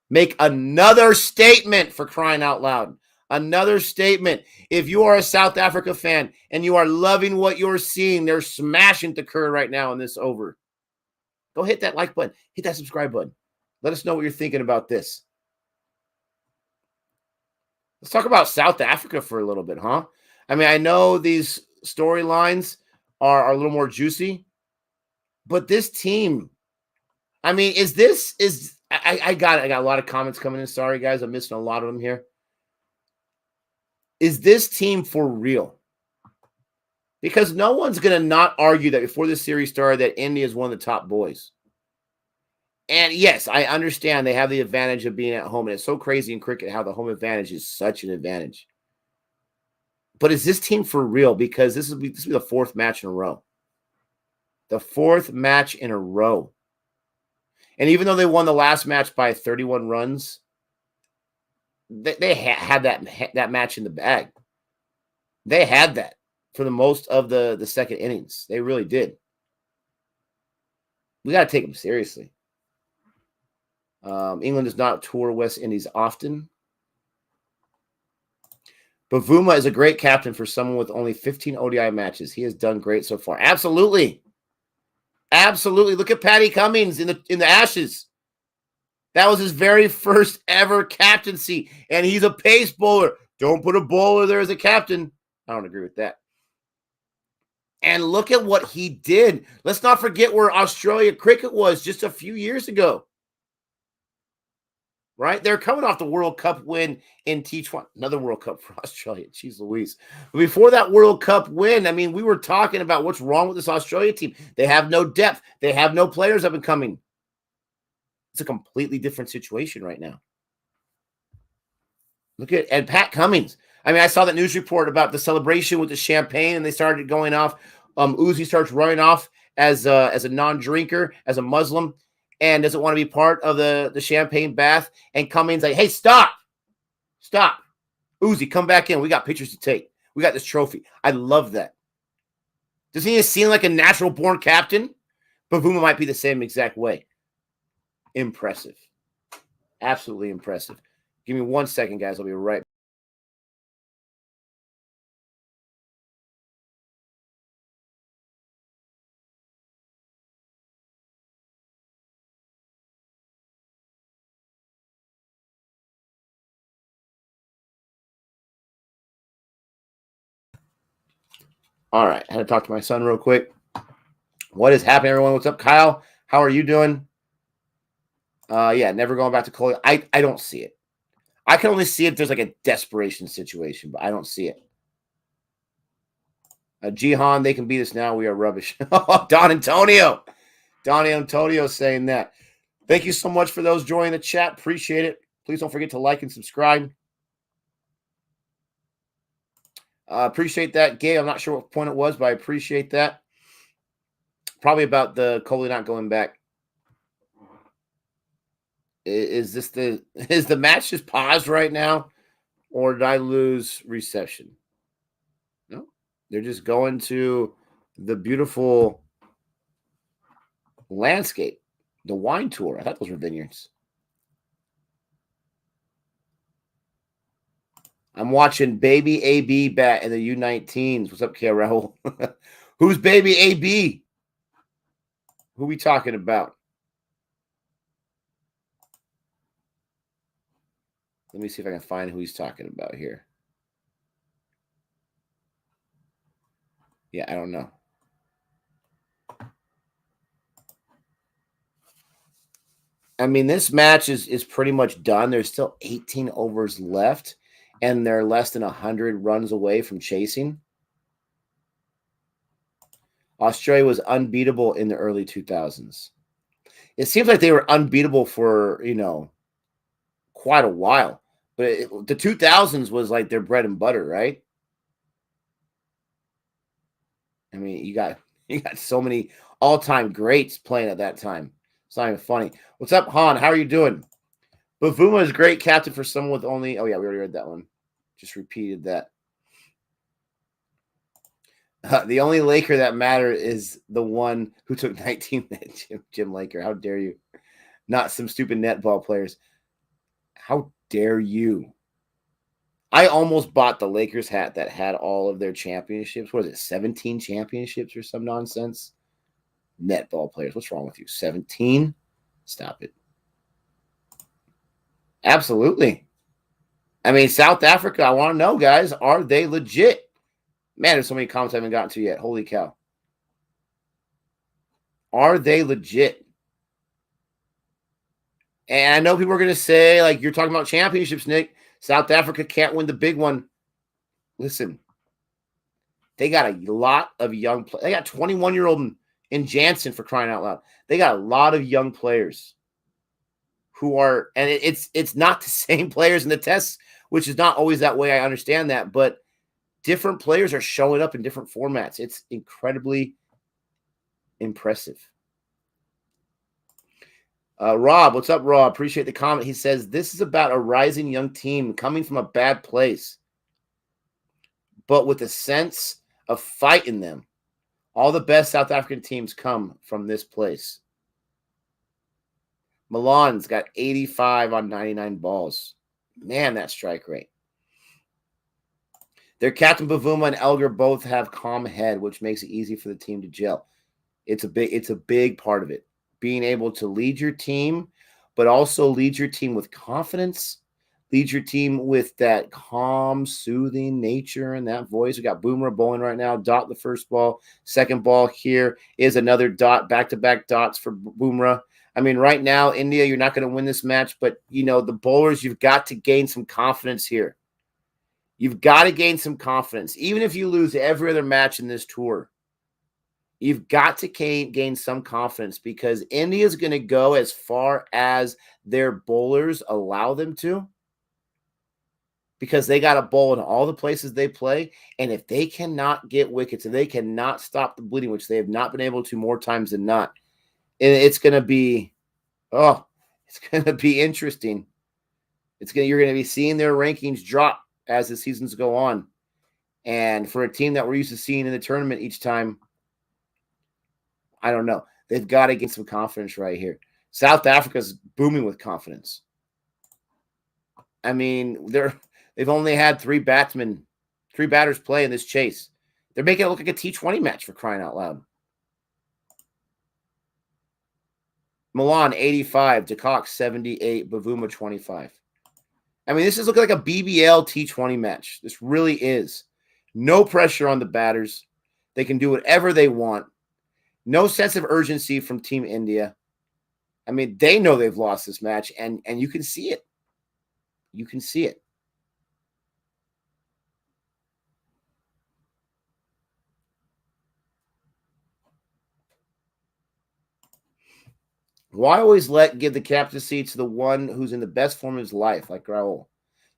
make another statement, for crying out loud. Another statement. If you are a South Africa fan and you are loving what you're seeing, they're smashing the Kerr right now in this over. Go hit that like button. Hit that subscribe button. Let us know what you're thinking about this. Let's talk about South Africa for a little bit, huh? I mean, I know these storylines are a little more juicy, but this team, I mean, I got a lot of comments coming in. Sorry, guys, I'm missing a lot of them here. Is this team for real? Because no one's going to not argue that before this series started that India is one of the top boys. And yes, I understand they have the advantage of being at home. And it's so crazy in cricket how the home advantage is such an advantage. But is this team for real? Because this will be the 4th match in a row. The 4th match in a row. And even though they won the last match by 31 runs, they had that match in the bag. They had that for the most of the second innings. They really did. We got to take them seriously. England does not tour West Indies often. Bavuma is a great captain for someone with only 15 ODI matches. He has done great so far. Absolutely. Absolutely. Look at Paddy Cummins in the Ashes. That was his very first ever captaincy, and he's a pace bowler. Don't put a bowler there as a captain. I don't agree with that. And look at what he did. Let's not forget where Australia cricket was just a few years ago. Right? They're coming off the World Cup win in T20. Another World Cup for Australia. Jeez Louise. But before that World Cup win, I mean, we were talking about what's wrong with this Australia team. They have no depth. They have no players up and coming. It's a completely different situation right now. Look at and Pat Cummins. I mean, I saw that news report about the celebration with the champagne, and they started going off. Uzi starts running off as a non-drinker, as a Muslim, and doesn't want to be part of the champagne bath. And Cummins like, hey, stop. Uzi, come back in. We got pictures to take. We got this trophy. I love that. Does he seem like a natural-born captain? Bavuma might be the same exact way. Impressive. Absolutely impressive. Give me 1 second, guys. I'll be right back. All right. I had to talk to my son real quick. What is happening, everyone? What's up, Kyle? How are you doing? Yeah, never going back to Kohli. I don't see it. I can only see if there's like a desperation situation, but I don't see it. Jihan, they can beat us now. We are rubbish. Don Antonio saying that. Thank you so much for those joining the chat. Appreciate it. Please don't forget to like and subscribe. Appreciate that, Gabe. I'm not sure what point it was, but I appreciate that. Probably about the Kohli not going back. Is the match just paused right now, or did I lose reception? No, they're just going to the beautiful landscape, the wine tour. I thought those were vineyards. I'm watching Baby AB bat in the U19s. What's up, Raul? Who's Baby AB? Who we talking about? Let me see if I can find who he's talking about here. Yeah, I don't know. I mean, this match is pretty much done. There's still 18 overs left, and they're less than 100 runs away from chasing. Australia was unbeatable in the early 2000s. It seems like they were unbeatable for, quite a while. But the 2000s was like their bread and butter, right? I mean, you got so many all-time greats playing at that time. It's not even funny. What's up, Han? How are you doing? Bavuma is great captain for someone with only... Oh, yeah, we already read that one. Just repeated that. The only Laker that mattered is the one who took 19 minutes, Jim Laker. How dare you? Not some stupid netball players. How dare you? I almost bought the Lakers hat that had all of their championships. What is it, 17 championships or some nonsense? Netball players. What's wrong with you? 17? Stop it. Absolutely. I mean, South Africa, I want to know, guys, are they legit? Man, there's so many comments I haven't gotten to yet. Holy cow. Are they legit? And I know people are going to say, like, you're talking about championships, Nick. South Africa can't win the big one. Listen, they got a lot of young players. They got 21-year-old in Jansen, for crying out loud. They got a lot of young players who are, and it's not the same players in the tests, which is not always that way. I understand that, but different players are showing up in different formats. It's incredibly impressive. Rob, what's up, Rob? Appreciate the comment. He says, this is about a rising young team coming from a bad place, but with a sense of fight in them. All the best South African teams come from this place. Milan's got 85 on 99 balls. Man, that strike rate. Their captain Bavuma and Elgar both have calm head, which makes it easy for the team to gel. It's a big part of it. Being able to lead your team, but also lead your team with confidence, lead your team with that calm, soothing nature and that voice. We got Boomer bowling right now. Dot the first ball. Second ball here is another dot. Back-to-back dots for Boomer. I mean, right now, India, you're not going to win this match, but, the bowlers, you've got to gain some confidence here. You've got to gain some confidence. Even if you lose every other match in this tour, you've got to gain some confidence because India is going to go as far as their bowlers allow them to because they got a bowl in all the places they play. And if they cannot get wickets and they cannot stop the bleeding, which they have not been able to more times than not, it's going to be, it's going to be interesting. You're going to be seeing their rankings drop as the seasons go on. And for a team that we're used to seeing in the tournament each time, I don't know. They've got to get some confidence right here. South Africa's booming with confidence. I mean, they've only had three batters play in this chase. They're making it look like a T20 match, for crying out loud. Milan 85, de Kock 78, Bavuma 25. I mean, this is looking like a BBL T20 match. This really is. No pressure on the batters. They can do whatever they want. No sense of urgency from Team India. I mean, they know they've lost this match, and you can see it. You can see it. Why always give the captaincy to the one who's in the best form of his life, like Raul?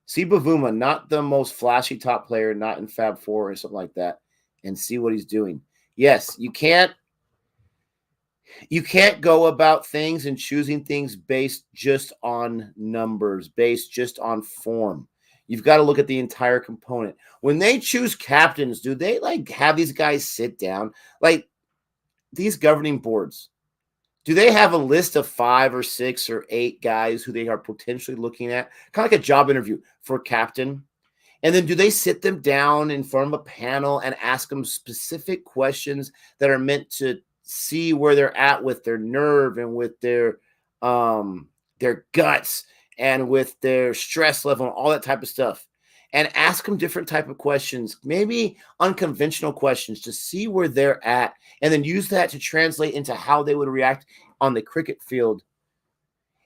See Bavuma, not the most flashy top player, not in Fab 4 or something like that, and see what he's doing. Yes, you can't go about things and choosing things based just on numbers, based just on form. You've got to look at the entire component. When they choose captains, do they have these guys sit down? Like these governing boards, do they have a list of 5 or 6 or 8 guys who they are potentially looking at? Kind of like a job interview for captain. And then do they sit them down in front of a panel and ask them specific questions that are meant to see where they're at with their nerve and with their guts and with their stress level and all that type of stuff, and ask them different type of questions, maybe unconventional questions, to see where they're at, and then use that to translate into how they would react on the cricket field,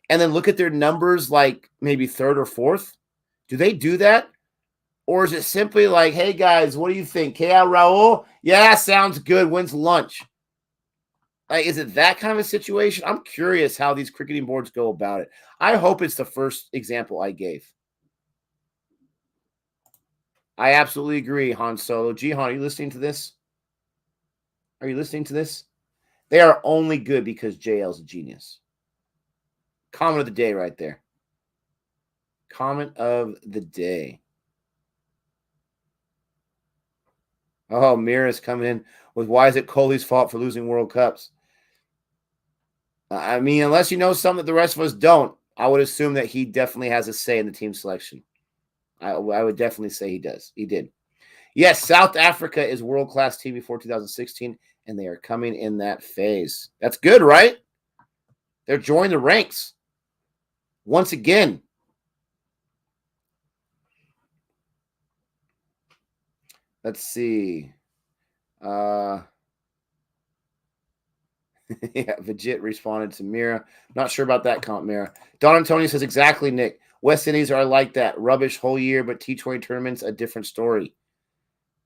and then look at their numbers like maybe 3rd or 4th. Do they do that? Or is it simply like, hey, guys, what do you think? KL Raul? Yeah, sounds good. When's lunch? Like, is it that kind of a situation? I'm curious how these cricketing boards go about it. I hope it's the first example I gave. I absolutely agree, Han Solo. Jihan, are you listening to this? Are you listening to this? They are only good because JL's a genius. Comment of the day right there. Comment of the day. Oh, Mira's coming in with, why is it Kohli's fault for losing World Cups? I mean, unless you know something that the rest of us don't, I would assume that he definitely has a say in the team selection. I would definitely say he does. He did. Yes, South Africa is world-class team before 2016, and they are coming in that phase. That's good, right? They're joining the ranks. Once again. Let's see. Yeah, Vijit responded to Mira. Not sure about that comment, Mira. Don Antonio says, exactly, Nick. West Indies are like that. Rubbish whole year, but T20 tournaments, a different story.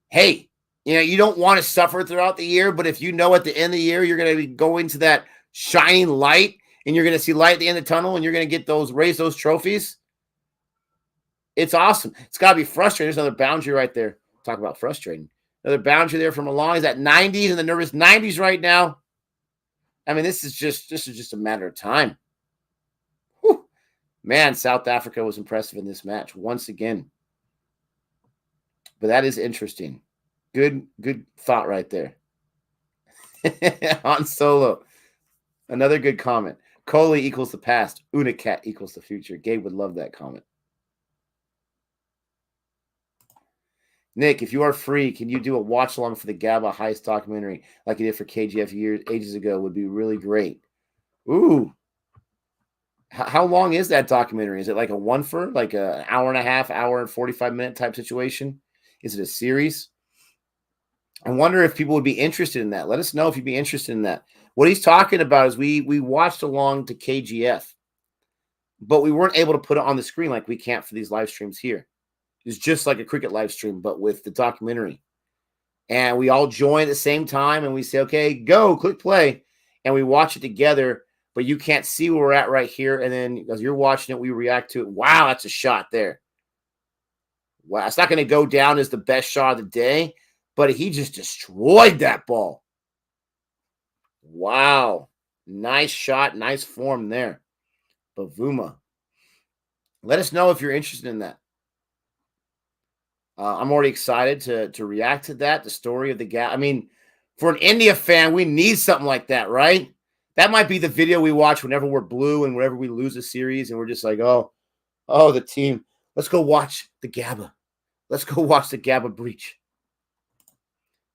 Hey, you don't want to suffer throughout the year, but if you know at the end of the year you're going to be going to that shining light and you're going to see light at the end of the tunnel and you're going to get raise those trophies, it's awesome. It's got to be frustrating. There's another boundary right there. Talk about frustrating. Another boundary there from Milan. He's at 90s in the nervous 90s right now. I mean, this is just a matter of time. Whew. Man, South Africa was impressive in this match once again. But that is interesting. Good thought right there. Han Solo. Another good comment. Kohli equals the past. Unicat equals the future. Gabe would love that comment. Nick, if you are free, can you do a watch along for the GABA Heist documentary like you did for KGF ages ago? Would be really great. Ooh. How long is that documentary? Is it like a one-for, like an hour and a half, hour and 45-minute type situation? Is it a series? I wonder if people would be interested in that. Let us know if you'd be interested in that. What he's talking about is we watched along to KGF, but we weren't able to put it on the screen like we can't for these live streams here. It's just like a cricket live stream, but with the documentary. And we all join at the same time, and we say, okay, go, click play. And we watch it together, but you can't see where we're at right here. And then as you're watching it, we react to it. Wow, that's a shot there. Wow, it's not going to go down as the best shot of the day, but he just destroyed that ball. Wow. Nice shot, nice form there. Bavuma. Let us know if you're interested in that. I'm already excited to react to that, the story of the gap. I mean, for an India fan, we need something like that, right? That might be the video we watch whenever we're blue and whenever we lose a series and we're just like, oh, the team. Let's go watch the GABA. Let's go watch the GABA breach.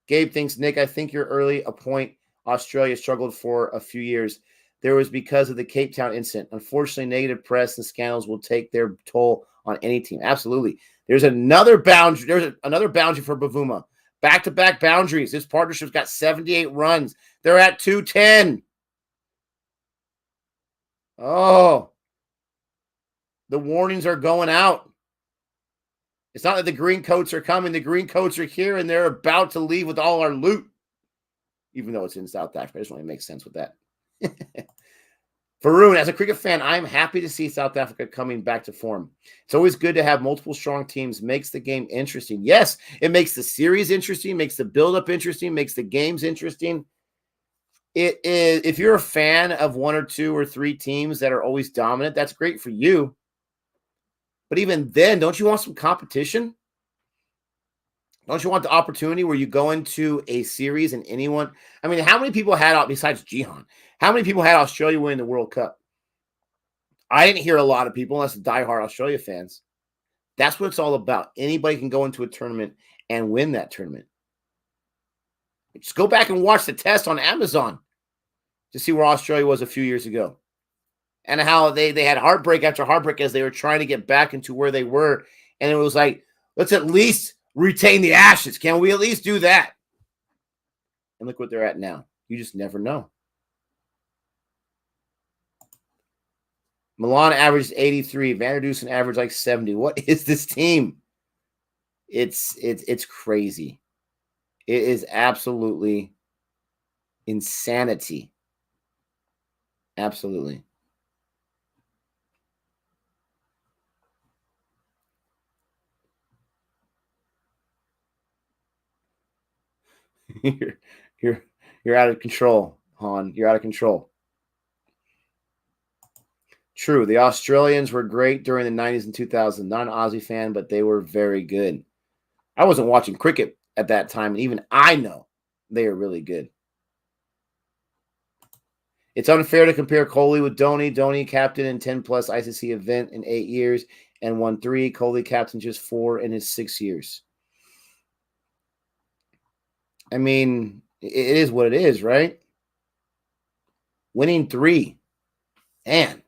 Gabe thinks, Nick, I think you're early a point. Australia struggled for a few years. There was because of the Cape Town incident. Unfortunately, negative press and scandals will take their toll on any team. Absolutely. There's another boundary. There's another boundary for Bavuma. Back-to-back boundaries. This partnership's got 78 runs. They're at 210. Oh. The warnings are going out. It's not that the green coats are coming. The green coats are here, and they're about to leave with all our loot. Even though it's in South Africa. It doesn't really make sense with that. Varun, as a cricket fan, I'm happy to see South Africa coming back to form. It's always good to have multiple strong teams. Makes the game interesting. Yes, it makes the series interesting, makes the build-up interesting, makes the games interesting. It is, if you're a fan of one or two or three teams that are always dominant, that's great for you. But even then, don't you want some competition? Don't you want the opportunity where you go into a series and anyone? I mean, how many people had, besides Jihan, how many people had Australia win the World Cup? I didn't hear a lot of people, unless the diehard Australia fans. That's what it's all about. Anybody can go into a tournament and win that tournament. Just go back and watch the test on Amazon to see where Australia was a few years ago. And how they had heartbreak after heartbreak as they were trying to get back into where they were. And it was like, let's at least retain the Ashes. Can we at least do that? And look what they're at now. You just never know. Milan averaged 83. Van der Dusen averaged like 70. What is this team? It's crazy. It is absolutely insanity. Absolutely. You're out of control, Han. You're out of control. True. The Australians were great during the 90s and 2000s. Not an Aussie fan, but they were very good. I wasn't watching cricket at that time, and even I know they are really good. It's unfair to compare Kohli with Dhoni. Dhoni captain in 10-plus ICC event in 8 years and won 3. Kohli captain just 4 in his 6 years. I mean, it is what it is, right? Winning 3. Man,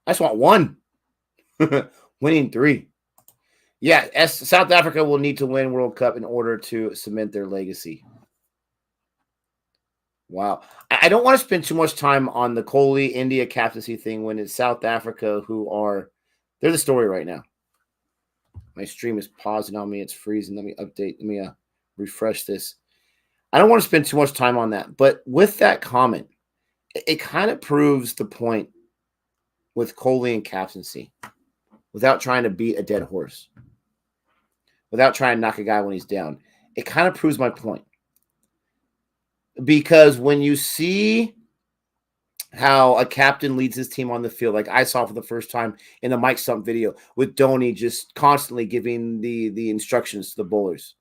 I just want 1. Winning 3. Yeah, South Africa will need to win World Cup in order to cement their legacy. Wow. I don't want to spend too much time on the Kohli India captaincy thing when it's South Africa they're the story right now. My stream is pausing on me. It's freezing. Let me update. Let me refresh this. I don't want to spend too much time on that. But with that comment, it kind of proves the point with Kohli and captaincy without trying to beat a dead horse, without trying to knock a guy when he's down. It kind of proves my point. Because when you see how a captain leads his team on the field, like I saw for the first time in the Mike Stump video with Dhoni just constantly giving the instructions to the bowlers.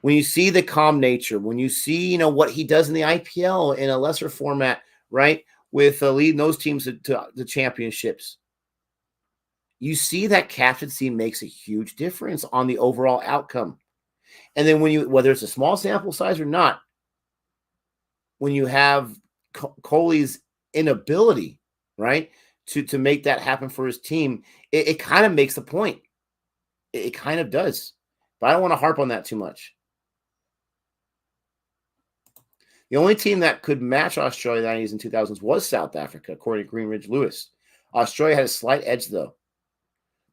When you see the calm nature, when you see, what he does in the IPL in a lesser format, right, with leading those teams to the championships, you see that captaincy makes a huge difference on the overall outcome. And then whether it's a small sample size or not, when you have Kohli's inability, right, to make that happen for his team, it kind of makes the point. It kind of does. But I don't want to harp on that too much. The only team that could match Australia in the 90s and 2000s was South Africa, according to Greenridge Lewis. Australia had a slight edge, though.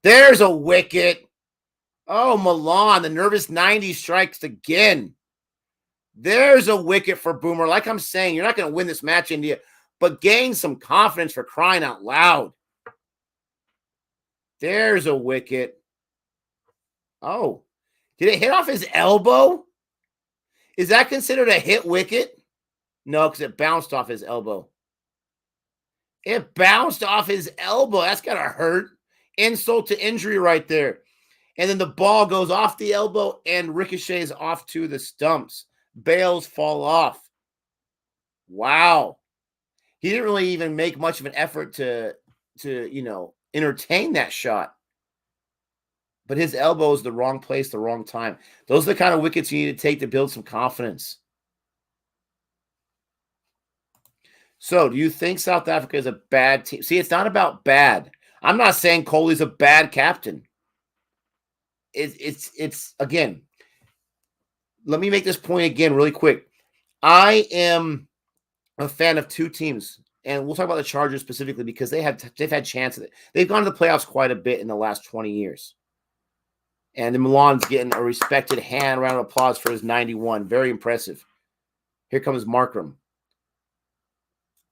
There's a wicket. Oh, Milan, the nervous 90s strikes again. There's a wicket for Boomer. Like I'm saying, you're not going to win this match, India, but gain some confidence for crying out loud. There's a wicket. Oh, did it hit off his elbow? Is that considered a hit wicket? No, because it bounced off his elbow. It bounced off his elbow. That's got to hurt. Insult to injury right there. And then the ball goes off the elbow and ricochets off to the stumps. Bails fall off. Wow. He didn't really even make much of an effort to entertain that shot. But his elbow is the wrong place, the wrong time. Those are the kind of wickets you need to take to build some confidence. So, do you think South Africa is a bad team? See, it's not about bad. I'm not saying Kohli's a bad captain. It's again, let me make this point again really quick. I am a fan of two teams, and we'll talk about the Chargers specifically because they've had chances. They've gone to the playoffs quite a bit in the last 20 years. And the Milan's getting a respected round of applause for his 91. Very impressive. Here comes Markram.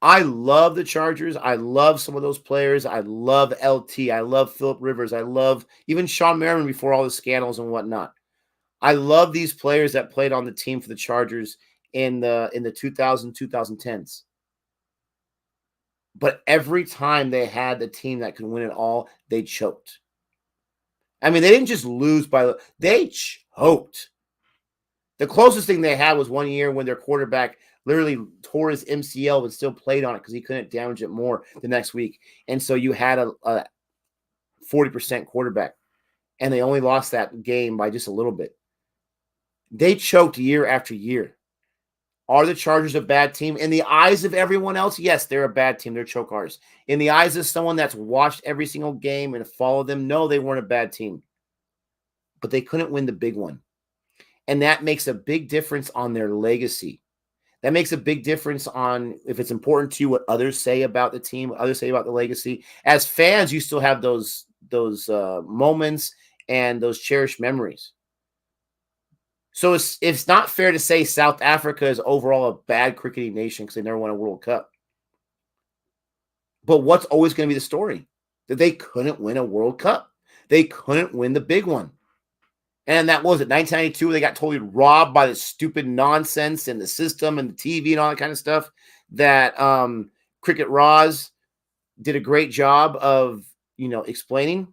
I love the Chargers. I love some of those players. I love LT. I love Phillip Rivers. I love even Sean Merriman before all the scandals and whatnot. I love these players that played on the team for the Chargers in the 2010s. But every time they had the team that could win it all, they choked. I mean, they didn't just lose they choked. The closest thing they had was one year when their quarterback literally tore his MCL but still played on it because he couldn't damage it more the next week. And so you had a 40% quarterback, and they only lost that game by just a little bit. They choked year after year. Are the Chargers a bad team? In the eyes of everyone else, yes, they're a bad team. They're choke artists. In the eyes of someone that's watched every single game and followed them, no, they weren't a bad team. But they couldn't win the big one. And that makes a big difference on their legacy. That makes a big difference on if it's important to you what others say about the team, what others say about the legacy. As fans, you still have those moments and those cherished memories. So it's not fair to say South Africa is overall a bad cricketing nation because they never won a World Cup. But what's always going to be the story? That they couldn't win a World Cup. They couldn't win the big one. And that was it, 1992, they got totally robbed by the stupid nonsense and the system and the TV and all that kind of stuff that Cricket Roz did a great job of, explaining.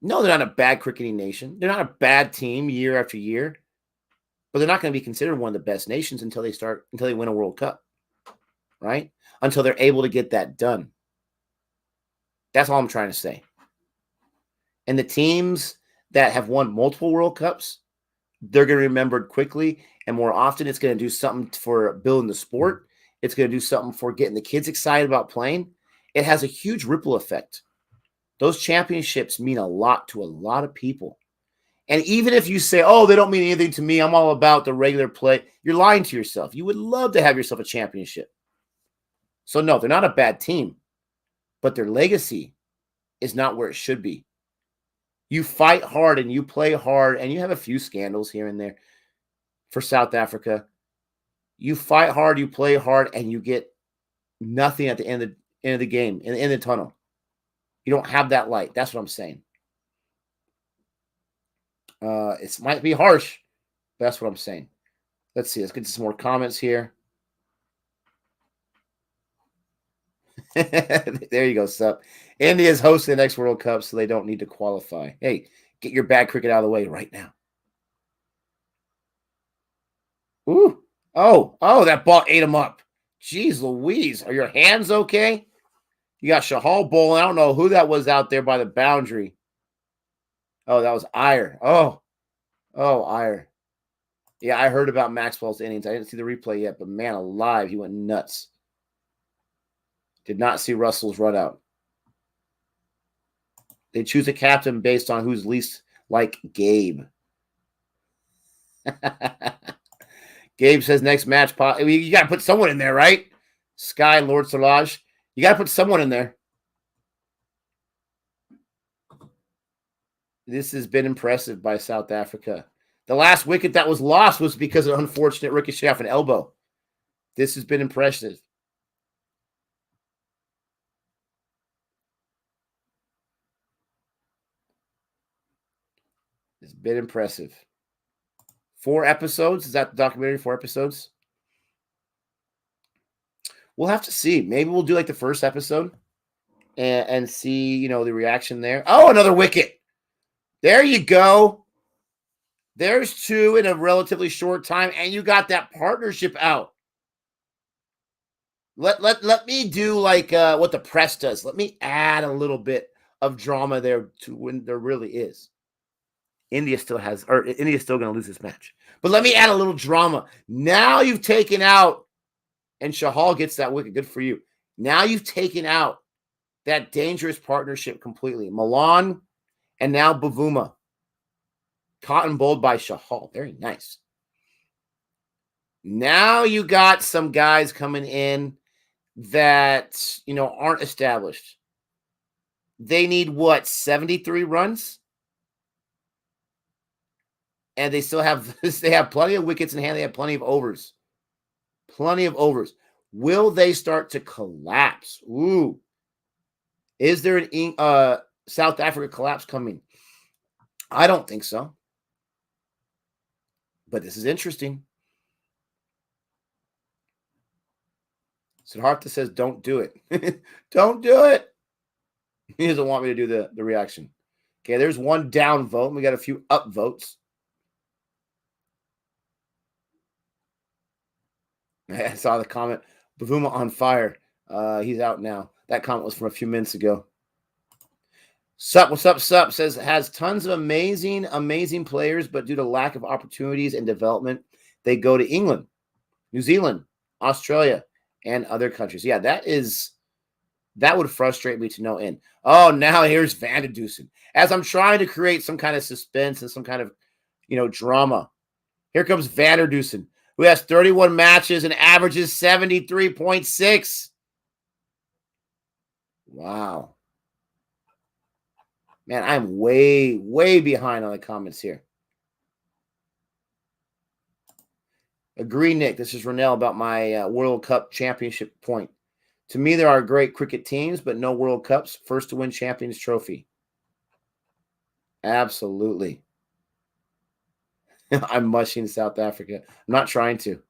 No, they're not a bad cricketing nation. They're not a bad team year after year, but they're not going to be considered one of the best nations until they win a World Cup, right? Until they're able to get that done. That's all I'm trying to say. And the teams that have won multiple World Cups, they're going to be remembered quickly and more often. It's going to do something for building the sport. It's going to do something for getting the kids excited about playing. It has a huge ripple effect. Those championships mean a lot to a lot of people. And even if you say, oh, they don't mean anything to me, I'm all about the regular play, you're lying to yourself. You would love to have yourself a championship. So no, they're not a bad team, but their legacy is not where it should be. You fight hard and you play hard, and you have a few scandals here and there for South Africa. You fight hard, you play hard, and you get nothing at the end of the game, in the tunnel. You don't have that light. That's what I'm saying. It might be harsh, but that's what I'm saying. Let's see. Let's get to some more comments here. There you go, Sup. India is hosting the next World Cup, so they don't need to qualify. Hey, get your bad cricket out of the way right now. Ooh. Oh, that ball ate him up. Jeez Louise. Are your hands okay? You got Shahal bowling. I don't know who that was out there by the boundary. Oh, that was Iyer. Oh, Iyer. Yeah, I heard about Maxwell's innings. I didn't see the replay yet, but man alive, he went nuts. Did not see Russell's run out. They choose a captain based on who's least like Gabe. Gabe says next match. You got to put someone in there, right? Sky, Lord Solage. You got to put someone in there. This has been impressive by South Africa. The last wicket that was lost was because of an unfortunate ricochet off an elbow. This has been impressive. Been impressive. 4 episodes? Is that the documentary? 4 episodes? We'll have to see. Maybe we'll do like the first episode and see, the reaction there. Oh, another wicket. There you go. There's 2 in a relatively short time, and you got that partnership out. Let me do like what the press does. Let me add a little bit of drama there to when there really is. India's still going to lose this match. But let me add a little drama. Now you've taken out, and Chahal gets that wicket. Good for you. Now you've taken out that dangerous partnership completely. Milan and now Bavuma. Caught and bowled by Chahal. Very nice. Now you got some guys coming in that, aren't established. They need what, 73 runs? And they still have plenty of wickets in hand. They have plenty of overs. Plenty of overs. Will they start to collapse? Ooh. Is there an South Africa collapse coming? I don't think so. But this is interesting. Siddhartha says, don't do it. Don't do it. He doesn't want me to do the reaction. Okay, there's one down vote. We got a few up votes. I saw the comment. Bavuma on fire. He's out now. That comment was from a few minutes ago. Sup, what's up, Sup? Says, has tons of amazing players, but due to lack of opportunities and development, they go to England, New Zealand, Australia, and other countries. Yeah, that would frustrate me to no end. Oh, now here's Van der Dusen. As I'm trying to create some kind of suspense and some kind of, drama. Here comes Van der Dusen, who has 31 matches and averages 73.6. Wow. Man, I'm way, way behind on the comments here. Agree, Nick. This is Ronell about my World Cup championship point. To me, there are great cricket teams, but no World Cups. First to win Champions Trophy. Absolutely. I'm mushing South Africa. I'm not trying to.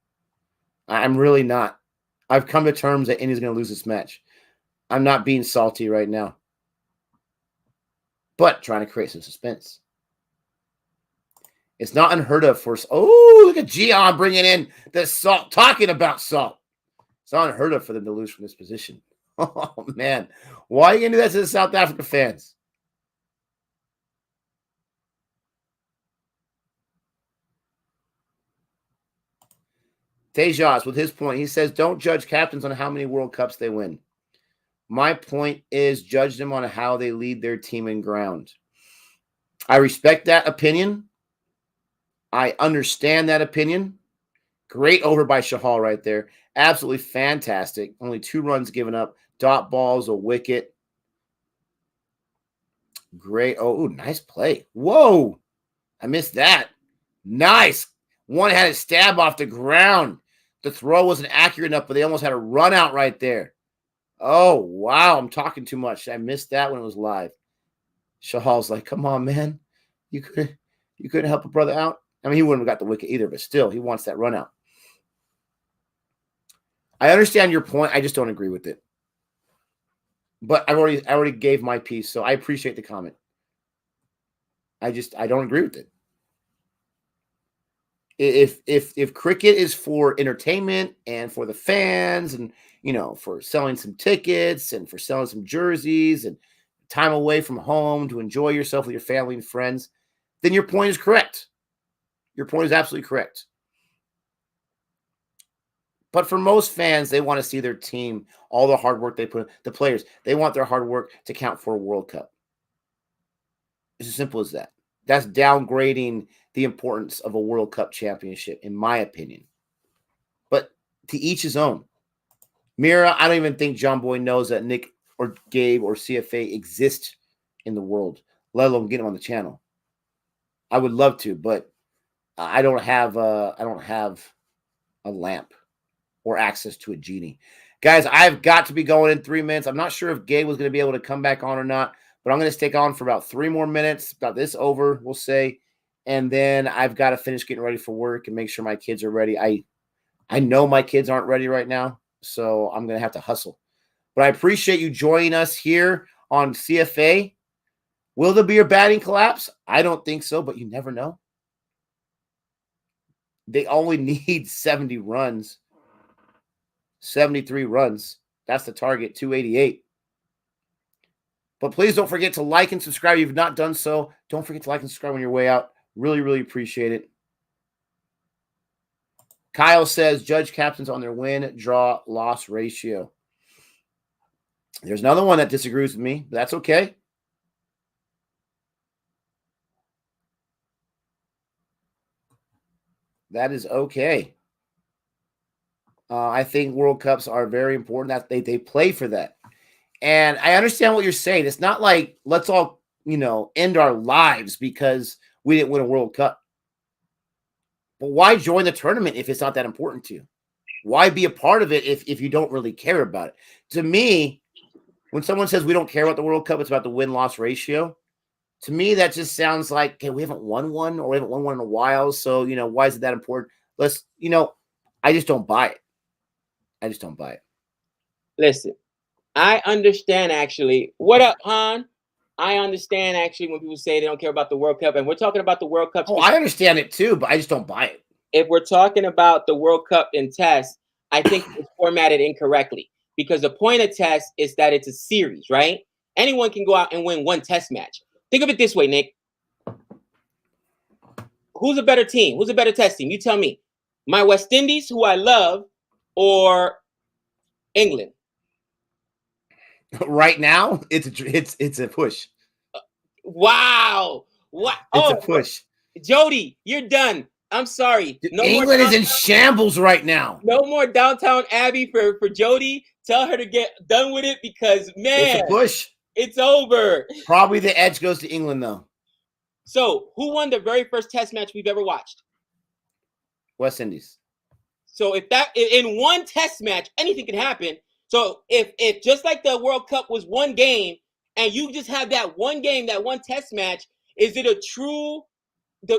I'm really not. I've come to terms that India's going to lose this match. I'm not being salty right now, but trying to create some suspense. It's not unheard of for... Oh, look at Gian bringing in the salt, talking about salt. It's not unheard of for them to lose from this position. Oh, man. Why are you going to do that to the South Africa fans? Tejas, with his point, he says, don't judge captains on how many World Cups they win. My point is judge them on how they lead their team and ground. I respect that opinion. I understand that opinion. Great over by Chahal right there. Absolutely fantastic. Only 2 runs given up. Dot balls, a wicket. Great. Oh, nice play. Whoa. I missed that. Nice. One had a stab off the ground. The throw wasn't accurate enough, but they almost had a run out right there. Oh, wow. I'm talking too much. I missed that when it was live. Chahal's like, come on, man. You couldn't help a brother out? I mean, he wouldn't have got the wicket either, but still, he wants that run out. I understand your point. I just don't agree with it. But I already gave my piece, so I appreciate the comment. I don't agree with it. If cricket is for entertainment and for the fans and, for selling some tickets and for selling some jerseys and time away from home to enjoy yourself with your family and friends, then your point is correct. Your point is absolutely correct. But for most fans, they want to see their team, all the hard work they put in, the players, they want their hard work to count for a World Cup. It's as simple as that. That's downgrading the importance of a World Cup championship, in my opinion. But to each his own. Mira, I don't even think John Boy knows that Nick or Gabe or CFA exist in the world, let alone get them on the channel. I would love to, but I don't have a lamp or access to a genie. Guys, I've got to be going in 3 minutes. I'm not sure if Gabe was going to be able to come back on or not, but I'm going to stick on for about 3 more minutes. About this over, we'll say. And then I've got to finish getting ready for work and make sure my kids are ready. I know my kids aren't ready right now, so I'm going to have to hustle. But I appreciate you joining us here on CFA. Will there be a batting collapse? I don't think so, but you never know. They only need 70 runs, 73 runs. That's the target, 288. But please don't forget to like and subscribe. If you've not done so, don't forget to like and subscribe on your way out. Really, really appreciate it. Kyle says, judge captains on their win, draw, loss ratio. There's another one that disagrees with me, but that's okay. That is okay. I think World Cups are very important. That they play for that. And I understand what you're saying. It's not like let's all, end our lives because we didn't win a World Cup. But why join the tournament if it's not that important to you? Why be a part of it if you don't really care about it? To me, when someone says we don't care about the World Cup, it's about the win-loss ratio. To me, that just sounds like, okay, we haven't won one or we haven't won one in a while. So, why is it that important? I just don't buy it. I just don't buy it. Listen, I understand actually. What up, Han? I understand actually when people say they don't care about the World Cup, and we're talking about the World Cup. Oh, I understand it too, but I just don't buy it. If we're talking about the World Cup in Test, I think it's formatted incorrectly because the point of Test is that it's a series, right? Anyone can go out and win one Test match. Think of it this way, Nick. Who's a better team? Who's a better Test team? You tell me. My West Indies, who I love, or England? Right now, it's a push. Wow. What? It's a push. Jody, you're done. I'm sorry. No England is in shambles right now. No more Downtown Abbey for Jody. Tell her to get done with it because, man, it's a push. It's over. Probably the edge goes to England, though. So, who won the very first Test match we've ever watched? West Indies. So, if that in one Test match, anything can happen. So, if just like the World Cup was one game, and you just have that one game, that one Test match, is it a true?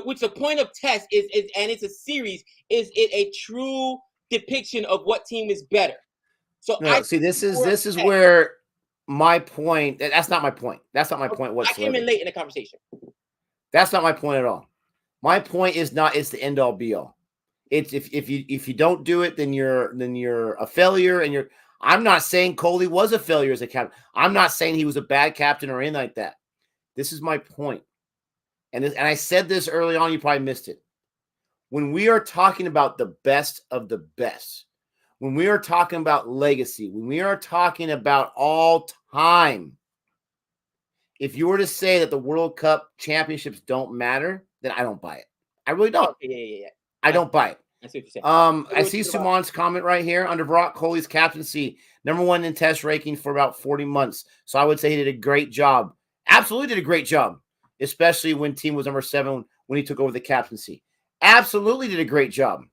Which the point of Test is, and it's a series. Is it a true depiction of what team is better? So, no, see, this is where my point. That's not my point. That's not my point whatsoever. I came in late in the conversation. That's not my point at all. My point is not it's the end all be all. It's if you don't do it, then you're a failure, and I'm not saying Kohli was a failure as a captain. I'm not saying he was a bad captain or anything like that. This is my point. And I said this early on, you probably missed it. When we are talking about the best of the best, when we are talking about legacy, when we are talking about all time, if you were to say that the World Cup championships don't matter, then I don't buy it. I really don't. Yeah. I don't buy it. I see what you're saying. I see Suman's comment right here. Under Virat Kohli's captaincy, #1 in Test ranking for about 40 months. So I would say he did a great job. Absolutely did a great job, especially when team was #7 when he took over the captaincy. Absolutely did a great job.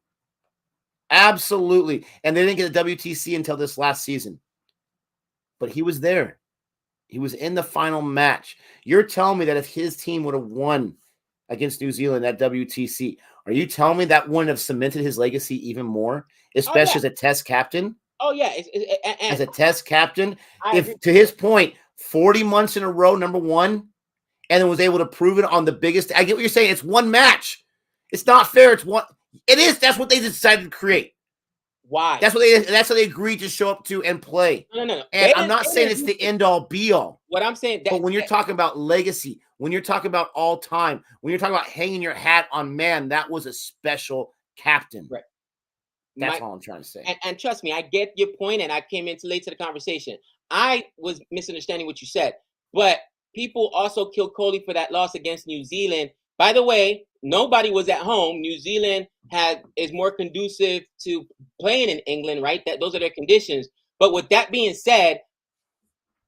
Absolutely. And they didn't get the WTC until this last season. But he was there. He was in the final match. You're telling me that if his team would have won against New Zealand at WTC, are you telling me that wouldn't have cemented his legacy even more, especially as a Test captain? Oh, yeah. As a Test captain, if to his point, 40 months in a row, #1, and then was able to prove it on the biggest. I get what you're saying. It's one match. It's not fair. It's one. It is. That's what they decided to create. Why? That's what they agreed to show up to and play. No. And I'm not saying it's the end all be all. What I'm saying, but when you're talking about legacy, when you're talking about all time, when you're talking about hanging your hat on, man, that was a special captain. Right. That's all I'm trying to say. And trust me, I get your point, and I came in too late to the conversation. I was misunderstanding what you said, but people also killed Kohli for that loss against New Zealand. By the way, nobody was at home. New Zealand is more conducive to playing in England, right? Those are their conditions. But with that being said,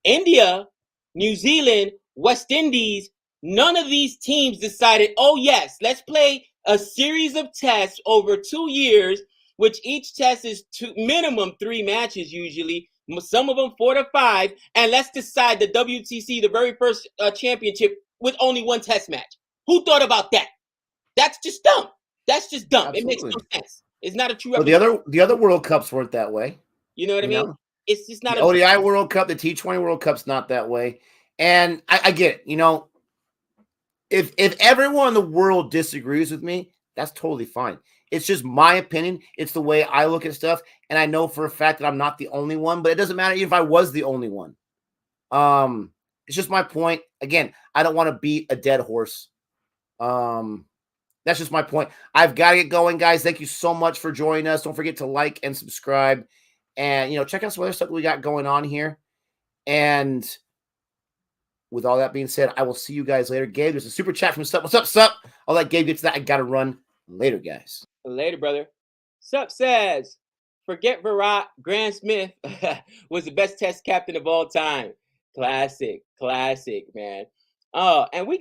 India, New Zealand, West Indies, none of these teams decided, oh yes, let's play a series of tests over 2 years, which each test is minimum 3 matches usually, some of them 4 to 5, and let's decide the WTC, the very first championship, with only one test match. Who thought about that? That's just dumb. That's just dumb. It makes Absolutely. no sense. It's not a true Well, representation. the other World Cups weren't that way. You know what I You mean? know, It's just not the a. ODI World Cup, the T20 World Cup's not that way. And I get it. You know, if everyone in the world disagrees with me, that's totally fine. It's just my opinion. It's the way I look at stuff, and I know for a fact that I'm not the only one. But it doesn't matter even if I was the only one. It's just my point. Again, I don't want to beat a dead horse. That's just my point. I've got to get going, guys. Thank you so much for joining us. Don't forget to like and subscribe, and check out some other stuff that we got going on here. And with all that being said, I will see you guys later. Gabe, there's a super chat from Sup. What's up, Sup? I'll let Gabe get to that. I got to run later, guys. Later, brother. Sup says, forget Virat. Graham Smith was the best Test captain of all time. Classic, man. And we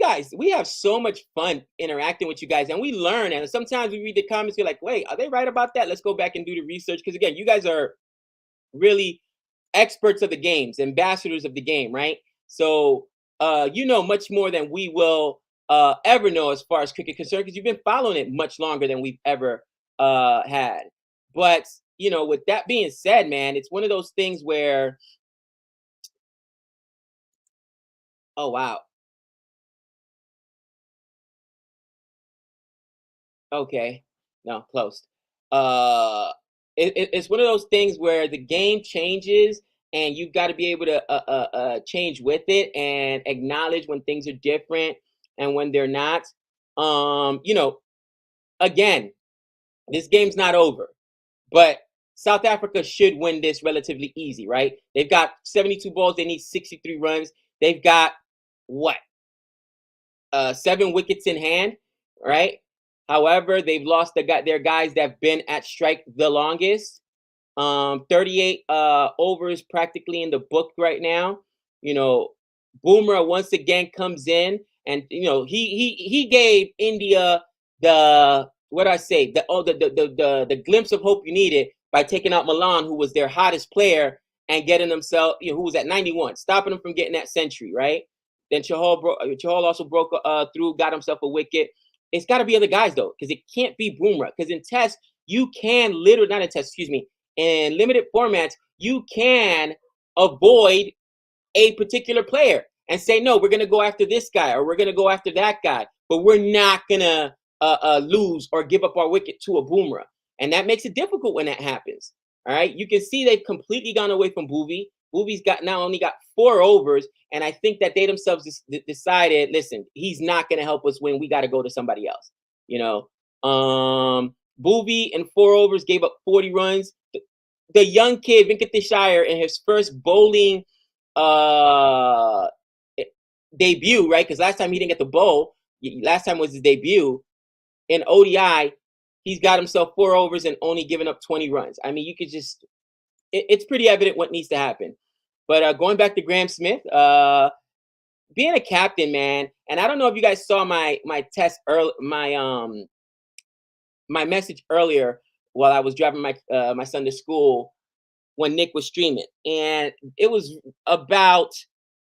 have so much fun interacting with you guys, and we learn. And sometimes we read the comments, we're like, wait, are they right about that? Let's go back and do the research. Because again, you guys are really experts of the games, ambassadors of the game, right? So you know much more than we will ever know as far as cricket concerned, because you've been following it much longer than we've ever had. But with that being said, man, it's one of those things where, oh wow, okay, no, closed. It's one of those things where the game changes, and you've got to be able to change with it and acknowledge when things are different and when they're not. Again, this game's not over, but South Africa should win this relatively easy, right? They've got 72 balls. They need 63 runs. They've got what? 7 wickets in hand, right? However, they've lost their guys that have been at strike the longest. 38 overs practically in the book right now. Boomerang once again comes in, and he gave India the what I say the glimpse of hope you needed by taking out Milan, who was their hottest player, and getting himself who was at 91, stopping him from getting that century, right? Then Chahal also broke through, got himself a wicket. It's got to be other guys though, because it can't be Boomerang. Because in Test, you can literally not in Test, excuse me, in limited formats, you can avoid a particular player and say, no, we're going to go after this guy or we're going to go after that guy, but we're not going to lose or give up our wicket to a Boomerang. And that makes it difficult when that happens. All right. You can see they've completely gone away from Boovie. Boovie's only got 4 overs. And I think that they themselves decided, listen, he's not going to help us win. We got to go to somebody else. Boovie in 4 overs gave up 40 runs. The young kid, Venkateshire, in his first bowling debut, right? Because last time he didn't get the bowl. Last time was his debut in ODI. He's got himself 4 overs and only given up 20 runs. I mean, you could just, it's pretty evident what needs to happen. But going back to Graham Smith, being a captain, man, and I don't know if you guys saw my test early, my message earlier while I was driving my son to school when Nick was streaming, and it was about,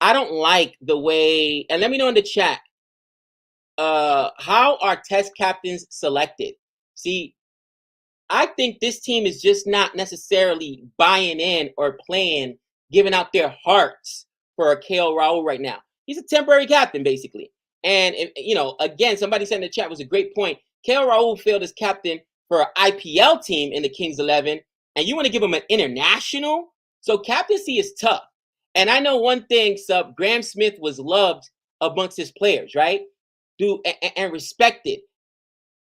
I don't like the way, and let me know in the chat, how are Test captains selected? See, I think this team is just not necessarily buying in or playing, giving out their hearts for a KL Rahul right now. He's a temporary captain, basically. And, again, somebody said in the chat was a great point. KL Rahul failed as captain for an IPL team in the Kings 11, and you want to give him an international? So captaincy is tough. And I know one thing, Sub, Graham Smith was loved amongst his players, right? And respected.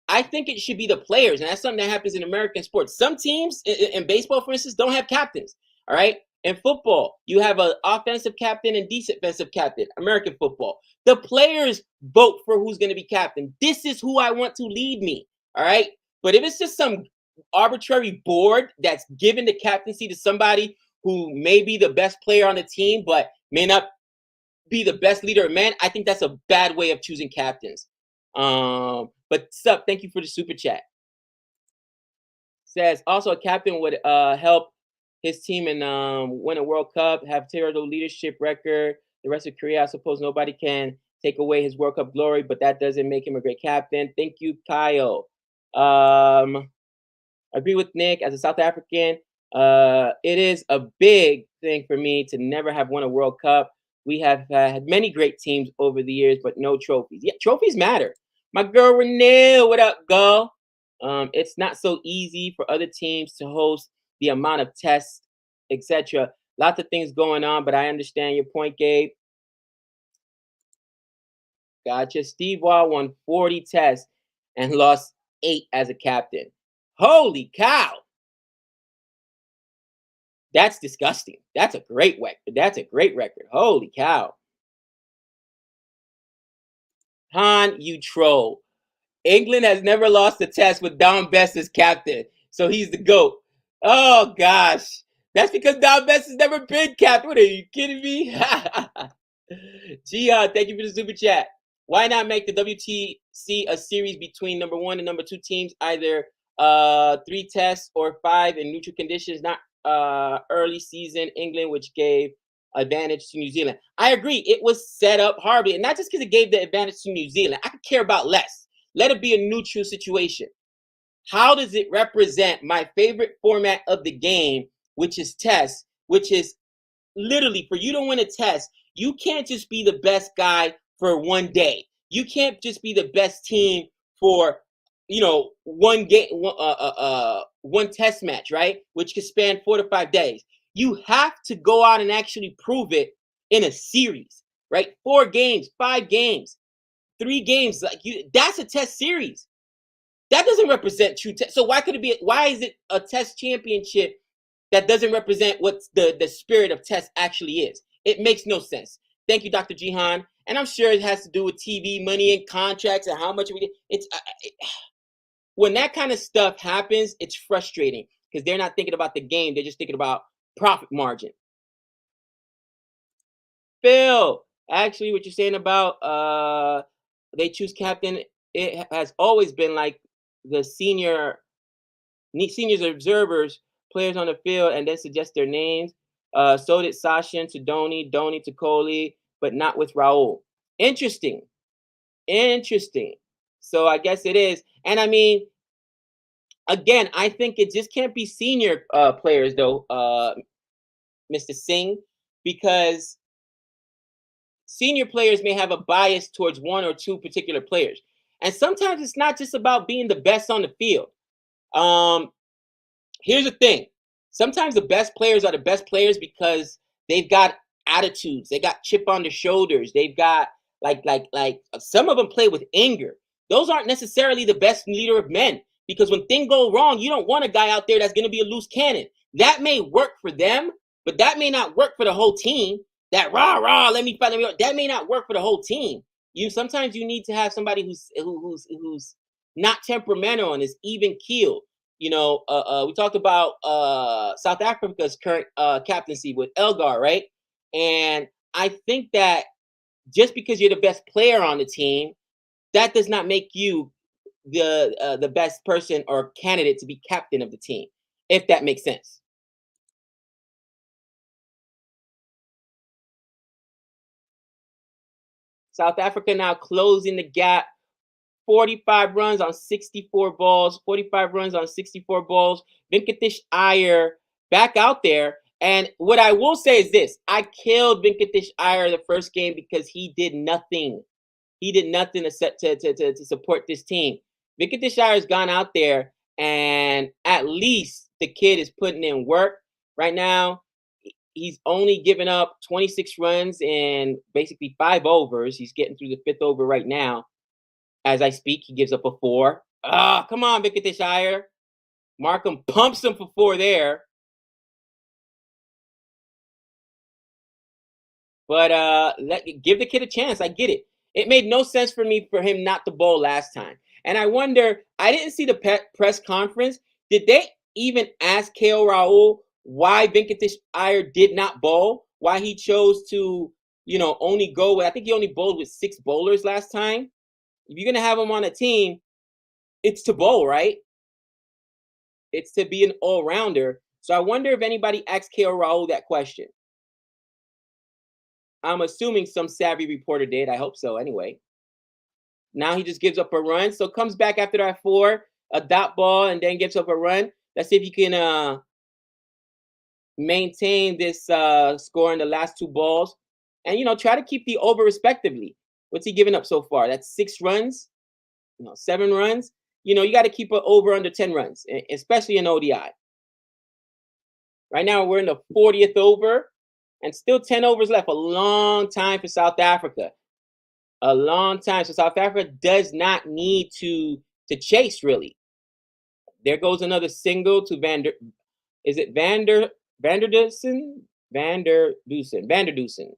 I think it should be the players, and that's something that happens in American sports. Some teams in baseball, for instance, don't have captains. All right. In football, you have an offensive captain and defensive captain. American football, the players vote for who's going to be captain. This is who I want to lead me. All right. But if it's just some arbitrary board that's given the captaincy to somebody who may be the best player on the team, but may not be the best leader of men, I think that's a bad way of choosing captains. But Sup, thank you for the super chat. Says also a captain would help his team and win a World Cup, have terrible leadership record. The rest of Korea, I suppose nobody can take away his World Cup glory, but that doesn't make him a great captain. Thank you, Kyle. Agree with Nick. As a South African, it is a big thing for me to never have won a World Cup. We have had many great teams over the years, but no trophies. Yeah, trophies matter. My girl Renee, what up, girl? It's not so easy for other teams to host the amount of tests, etc. Lots of things going on, but I understand your point, Gabe. Gotcha. Steve Waugh won 40 tests and lost 8 as a captain. Holy cow! That's disgusting. That's a great record. That's a great record. Holy cow. Han, you troll. England has never lost a test with Don Best as captain, so he's the GOAT. Oh, gosh. That's because Don Best has never been captain. What, are you kidding me? Jihad, thank you for the super chat. Why not make the WTC a series between number 1 and number 2 teams, either 3 tests or 5 in neutral conditions, not early season England, which gave advantage to New Zealand. I agree. It was set up horribly, and not just because it gave the advantage to New Zealand. I could care about less. Let it be a neutral situation. How does it represent my favorite format of the game, which is test, which is literally for you to win a test, you can't just be the best guy for one day. You can't just be the best team for, one game, one test match, right? Which could span 4 to 5 days. You have to go out and actually prove it in a series, right? 4 games, 5 games, 3 games. That's a test series. That doesn't represent true test. So why is it a test championship that doesn't represent what the spirit of test actually is? It makes no sense. Thank you, Dr. Jihan. And I'm sure it has to do with TV money and contracts and how much we get. When that kind of stuff happens, it's frustrating because they're not thinking about the game. They're just thinking about profit margin. Phil, actually, what you're saying about they choose captain, it has always been like the seniors observers, players on the field, and then suggest their names. So did Sachin to Dhoni to Kohli, but not with Raul. Interesting. So I guess it is. And I mean, again, I think it just can't be senior players though, Mr. Singh, because senior players may have a bias towards 1 or 2 particular players. And sometimes it's not just about being the best on the field. Here's the thing. Sometimes the best players are the best players because they've got attitudes. They got chip on their shoulders. They've got like some of them play with anger. Those aren't necessarily the best leader of men, because when things go wrong, you don't want a guy out there that's going to be a loose cannon. That may work for them, but that may not work for the whole team. That rah, let me fight. That may not work for the whole team. Sometimes you need to have somebody who's not temperamental and is even keeled. We talked about South Africa's current captaincy with Elgar, right? And I think that just because you're the best player on the team, that does not make you the best person or candidate to be captain of the team, if that makes sense. South Africa now closing the gap. 45 runs on 64 balls. 45 runs on 64 balls. Venkatesh Iyer back out there. And what I will say is this. I killed Venkatesh Iyer the first game because he did nothing. He did nothing to support this team. Venkatesh Iyer's gone out there, and at least the kid is putting in work. Right now, he's only given up 26 runs in basically 5 overs. He's getting through the 5th over right now. As I speak, he gives up a 4. Come on, Venkatesh Iyer. Markham pumps him for 4 there. But give the kid a chance. I get it. It made no sense for him not to bowl last time. And I wonder, I didn't see the press conference. Did they even ask KL Rahul why Venkatesh Iyer did not bowl? Why he chose to, only go with, I think he only bowled with 6 bowlers last time. If you're going to have him on a team, it's to bowl, right? It's to be an all-rounder. So I wonder if anybody asked KL Rahul that question. I'm assuming some savvy reporter did. I hope so anyway. Now he just gives up a run. So comes back after that 4, a dot ball, and then gives up a run. Let's see if you can maintain this score in the last 2 balls. And, try to keep the over respectively. What's he giving up so far? That's 6 runs, 7 runs. You got to keep it over under 10 runs, especially in ODI. Right now, we're in the 40th over and still 10 overs left. A long time for South Africa. A long time. So South Africa does not need to chase, really. There goes another single to is it Vanderdusen? Vanderdusen.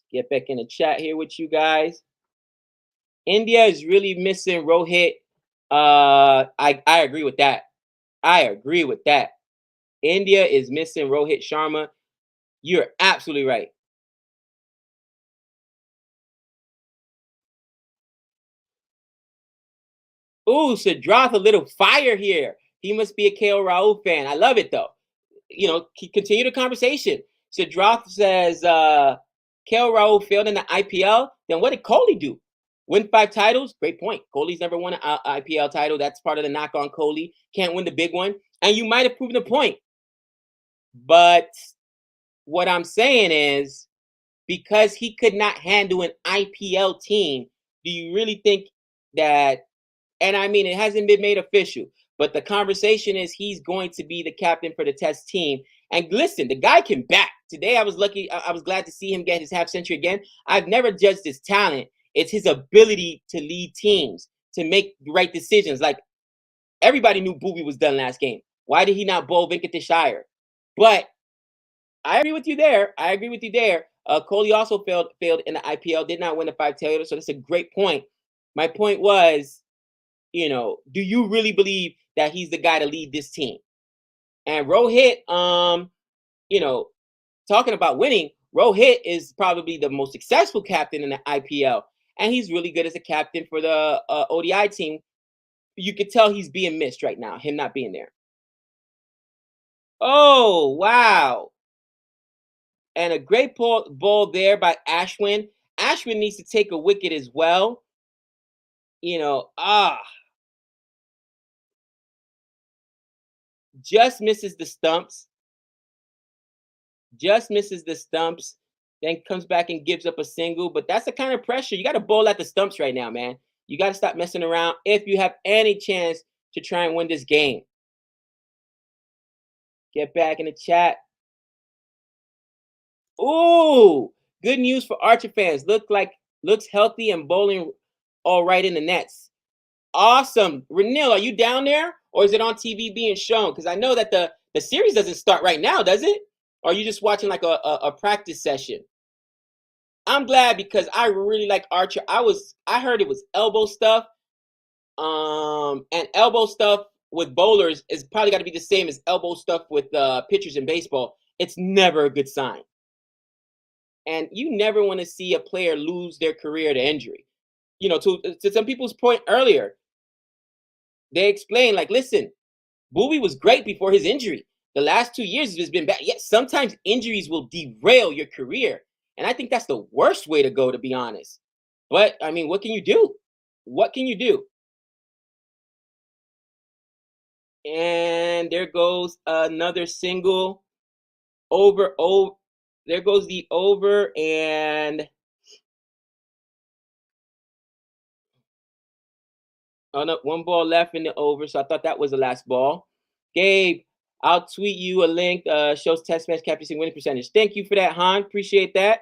Get back in the chat here with you guys. India is really missing Rohit. I agree with that. I agree with that. India is missing Rohit Sharma. You're absolutely right. Ooh, Sidrath, a little fire here. He must be a KL Rahul fan. I love it though. Continue the conversation. Sidrath says KL Rahul failed in the IPL. Then what did Kohli do? Win 5 titles? Great point. Kohli's never won an IPL title. That's part of the knock on Kohli. Can't win the big one. And you might have proven the point. But what I'm saying is, because he could not handle an IPL team, do you really think that, and I mean, it hasn't been made official, but the conversation is he's going to be the captain for the Test team. And listen, the guy can bat. Today, I was lucky. I was glad to see him get his half century again. I've never judged his talent. It's his ability to lead teams, to make the right decisions. Like, everybody knew Booby was done last game. Why did he not bowl Venkatesh Iyer? But I agree with you there. Kohli also failed in the IPL, did not win the 5 titles. So that's a great point. My point was, do you really believe that he's the guy to lead this team? And Rohit, talking about winning, Rohit is probably the most successful captain in the IPL. And he's really good as a captain for the ODI team. You could tell he's being missed right now, him not being there. Oh, wow. And a great ball there by Ashwin. Ashwin needs to take a wicket as well. Just misses the stumps. Then comes back and gives up a single. But that's the kind of pressure. You got to bowl at the stumps right now, man. You got to stop messing around if you have any chance to try and win this game. Get back in the chat. Ooh, good news for Archer fans. Looks healthy and bowling all right in the nets. Awesome. Renil, are you down there? Or is it on TV being shown? Because I know that the series doesn't start right now, does it? Or are you just watching like a practice session? I'm glad, because I really like Archer. I heard it was elbow stuff. And elbow stuff with bowlers is probably got to be the same as elbow stuff with pitchers in baseball. It's never a good sign. And you never want to see a player lose their career to injury. To some people's point earlier, they explained, like, listen, Bowie was great before his injury. The last 2 years has been bad. Yet sometimes injuries will derail your career. And I think that's the worst way to go, to be honest. But, I mean, what can you do? And there goes another single. Over. There goes the over, and oh no, 1 ball left in the over. So I thought that was the last ball. Gabe, I'll tweet you a link. Shows Test match captaincy winning percentage. Thank you for that, Han. Appreciate that.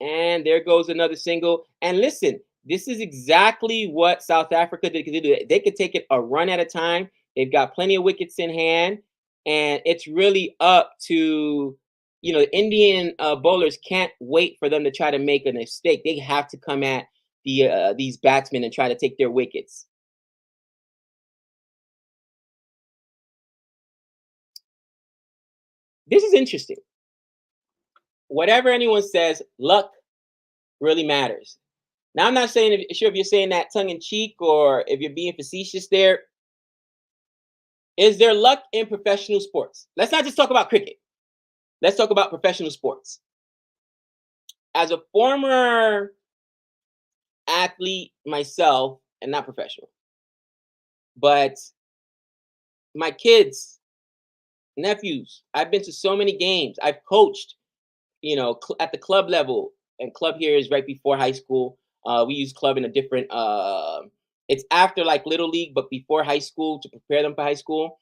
And there goes another single. And listen, this is exactly what South Africa did. They could take it a run at a time. They've got plenty of wickets in hand. And it's really up to, the Indian bowlers can't wait for them to try to make a mistake. They have to come at these batsmen and try to take their wickets. This is interesting. Whatever anyone says, luck really matters. Now, I'm not saying sure if you're saying that tongue in cheek or if you're being facetious there. Is there luck in professional sports? Let's not just talk about cricket. Let's talk about professional sports. As a former athlete myself, and not professional, but my kids, nephews, I've been to so many games. I've coached, at the club level, and club here is right before high school. We use club in a different. It's after like little league, but before high school to prepare them for high school.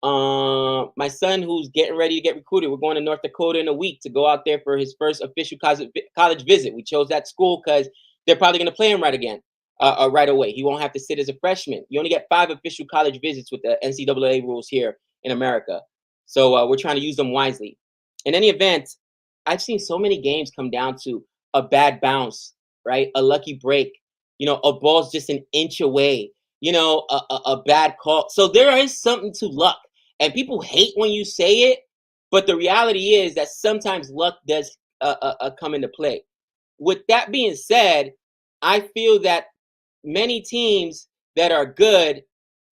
My son, who's getting ready to get recruited, we're going to North Dakota in a week to go out there for his first official college visit. We chose that school because they're probably going to play him right again, right away. He won't have to sit as a freshman. You only get 5 official college visits with the NCAA rules here in America, so we're trying to use them wisely. In any event, I've seen so many games come down to a bad bounce, right? A lucky break, a ball's just an inch away, a bad call. So there is something to luck. And people hate when you say it, but the reality is that sometimes luck does come into play. With that being said, I feel that many teams that are good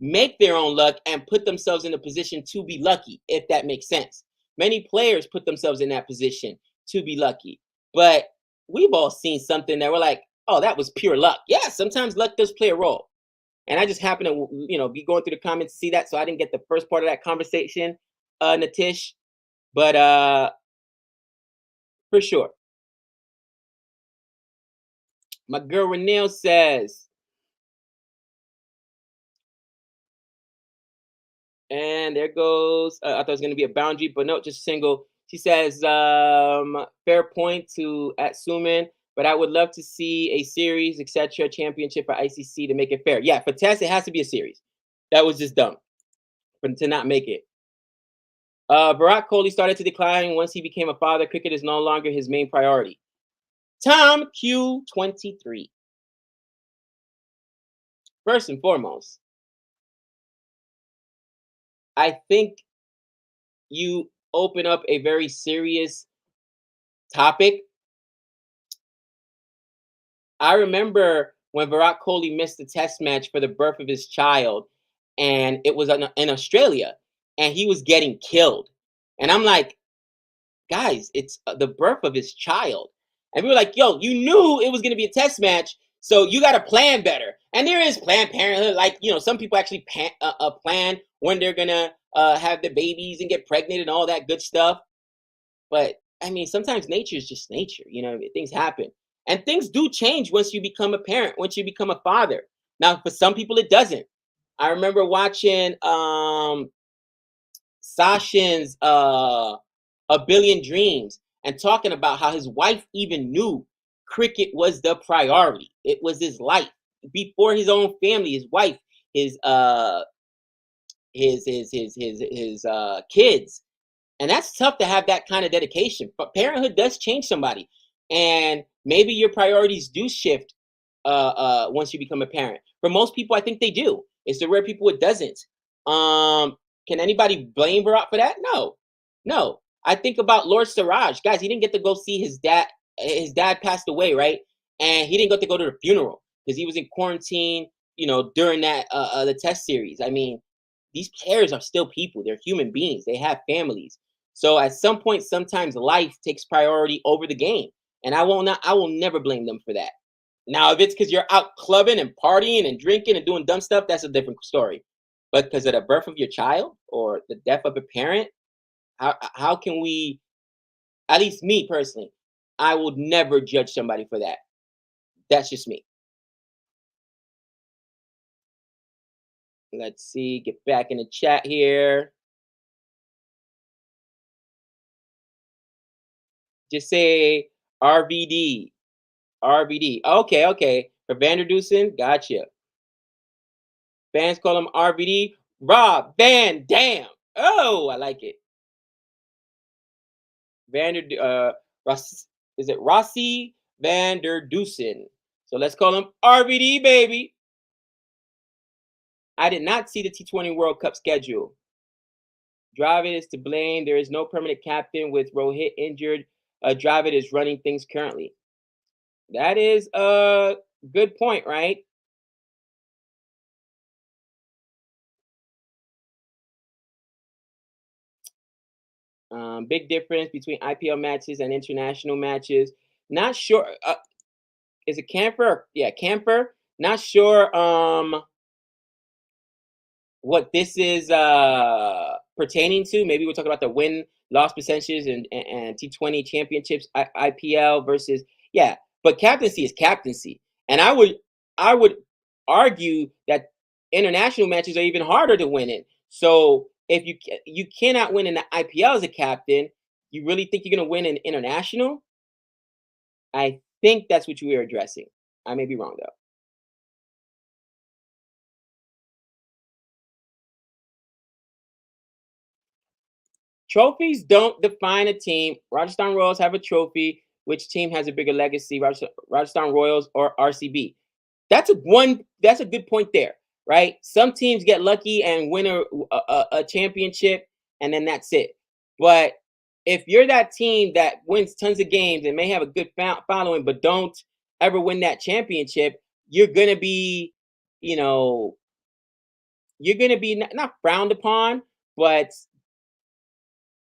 make their own luck and put themselves in a position to be lucky, if that makes sense. Many players put themselves in that position to be lucky. But we've all seen something that we're like, oh, that was pure luck. Yeah, sometimes luck does play a role. And I just happened to, be going through the comments to see that, so I didn't get the first part of that conversation, Natish. But for sure, my girl Renelle says, and there goes. I thought it was going to be a boundary, but no, just single. She says, fair point to at Suman, but I would love to see a series, etc., championship for ICC to make it fair. Yeah, for Tess, it has to be a series. That was just dumb to not make it. Virat Kohli started to decline once he became a father. Cricket is no longer his main priority. Tom Q23. First and foremost, I think you open up a very serious topic. I remember when Virat Kohli missed the test match for the birth of his child, and it was in Australia, and he was getting killed. And I'm like, guys, it's the birth of his child. And we were like, yo, you knew it was going to be a test match, so you got to plan better. And there is Planned Parenthood. Like, some people actually plan when they're going to have the babies and get pregnant and all that good stuff. But, I mean, sometimes nature is just nature. Things happen. And things do change once you become a parent, once you become a father. Now, for some people, it doesn't. I remember watching Sachin's A Billion Dreams and talking about how his wife even knew cricket was the priority. It was his life before his own family, his wife, his kids. And that's tough to have that kind of dedication. But parenthood does change somebody, and maybe your priorities do shift once you become a parent. For most people, I think they do. It's the rare people it doesn't. Can anybody blame Virat for that? No, no. I think about Lord Siraj. Guys, he didn't get to go see his dad. His dad passed away, right? And he didn't get to go to the funeral because he was in quarantine, during that the test series. I mean, these players are still people. They're human beings. They have families. So at some point, sometimes life takes priority over the game. And I will never blame them for that. Now, if it's because you're out clubbing and partying and drinking and doing dumb stuff, that's a different story. But because of the birth of your child or the death of a parent, how can we, at least me personally, I would never judge somebody for that. That's just me. Let's see, get back in the chat here. Just say RVD. RVD. Okay, okay. For Vanderdusen, gotcha. Fans call him RVD. Rob Van Dam. Oh, I like it. Is it Rossi Vanderdusen? So let's call him RVD, baby. I did not see the T20 World Cup schedule. Dravid is to blame. There is no permanent captain with Rohit injured. Dravid is running things currently. That is Good point, right? Big difference between IPL matches and international matches. Not sure. Is it Camper? Yeah, Camper. Not sure. What this is pertaining to. Maybe we're talking about the win loss percentages and T20 championships, IPL versus yeah. But captaincy is captaincy, and I would argue that international matches are even harder to win in. So if you cannot win in the IPL as a captain, you really think you're going to win in international? I think that's what you were addressing. I may be wrong though. Trophies don't define a team. Rajasthan Royals have a trophy. Which team has a bigger legacy, Rajasthan Royals or RCB? That's a good point there, right? Some teams get lucky and win a championship, and then that's it. But if you're that team that wins tons of games and may have a good following, but don't ever win that championship, you're gonna be, you know, you're gonna be not frowned upon, but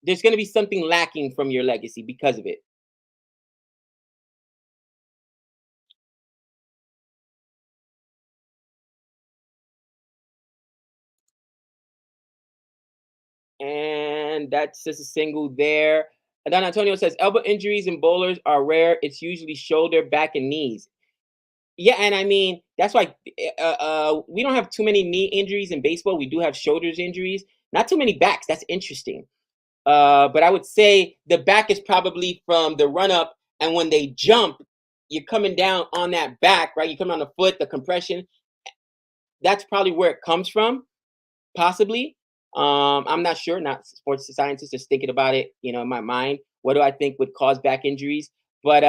there's going to be something lacking from your legacy because of it. And that's just a single there. And then Antonio says elbow injuries in bowlers are rare. It's usually shoulder, back, and knees. Yeah, and I mean that's why we don't have too many knee injuries in baseball. We do have shoulders injuries, not too many backs. That's interesting. But I would say the back is probably from the run up, and when they jump, you're coming down on that back, right? You come on the foot, the compression. That's probably where it comes from. Possibly. I'm not sure, not sports scientist, just thinking about it, in my mind. What do I think would cause back injuries? But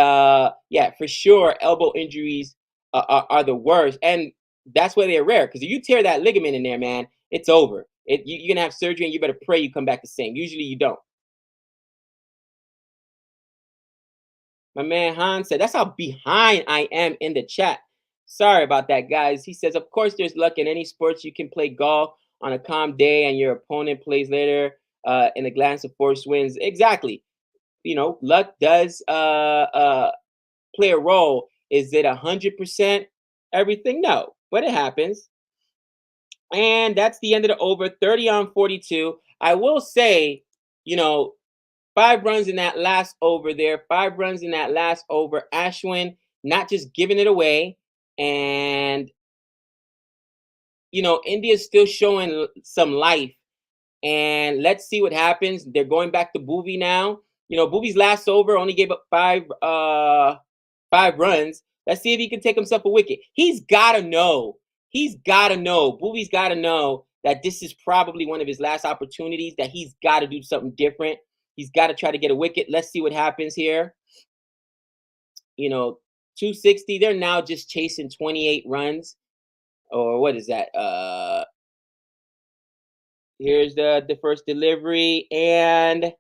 yeah, for sure, elbow injuries are the worst. And that's why they're rare. Because if you tear that ligament in there, man, it's over. You're going to have surgery and you better pray you come back the same. Usually you don't. My man Han said, that's how behind I am in the chat. Sorry about that, guys. He says, of course, there's luck in any sports. You can play golf on a calm day and your opponent plays later in a glance of force wins. Exactly. Luck does play a role. Is it 100% everything? No, but it happens. And that's the end of the over, 30 on 42. I will say, you know, 5 runs in that last over there. 5 runs in that last over. Ashwin not just giving it away. And, India's still showing some life. And let's see what happens. They're going back to Bhuvi now. Bhuvi's last over only gave up 5 runs. Let's see if he can take himself a wicket. He's gotta know. He's gotta know. Bhuvi's gotta know that this is probably one of his last opportunities, that he's got to do something different. He's got to try to get a wicket. Let's see what happens here. 260. They're now just chasing 28 runs. Or what is that? Here's the first delivery, and it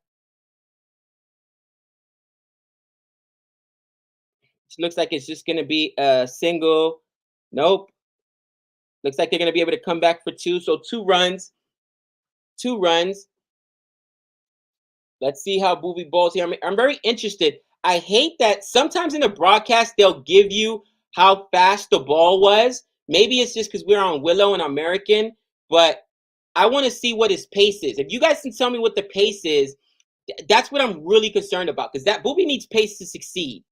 looks like it's just gonna be a single. Nope. Looks like they're gonna be able to come back for 2. So 2 runs. 2 runs. Let's see how Booby balls here. I'm very interested. I hate that sometimes in the broadcast they'll give you how fast the ball was. Maybe it's just because we're on Willow and American, but I want to see what his pace is. If you guys can tell me what the pace is, that's what I'm really concerned about, because that Booby needs pace to succeed.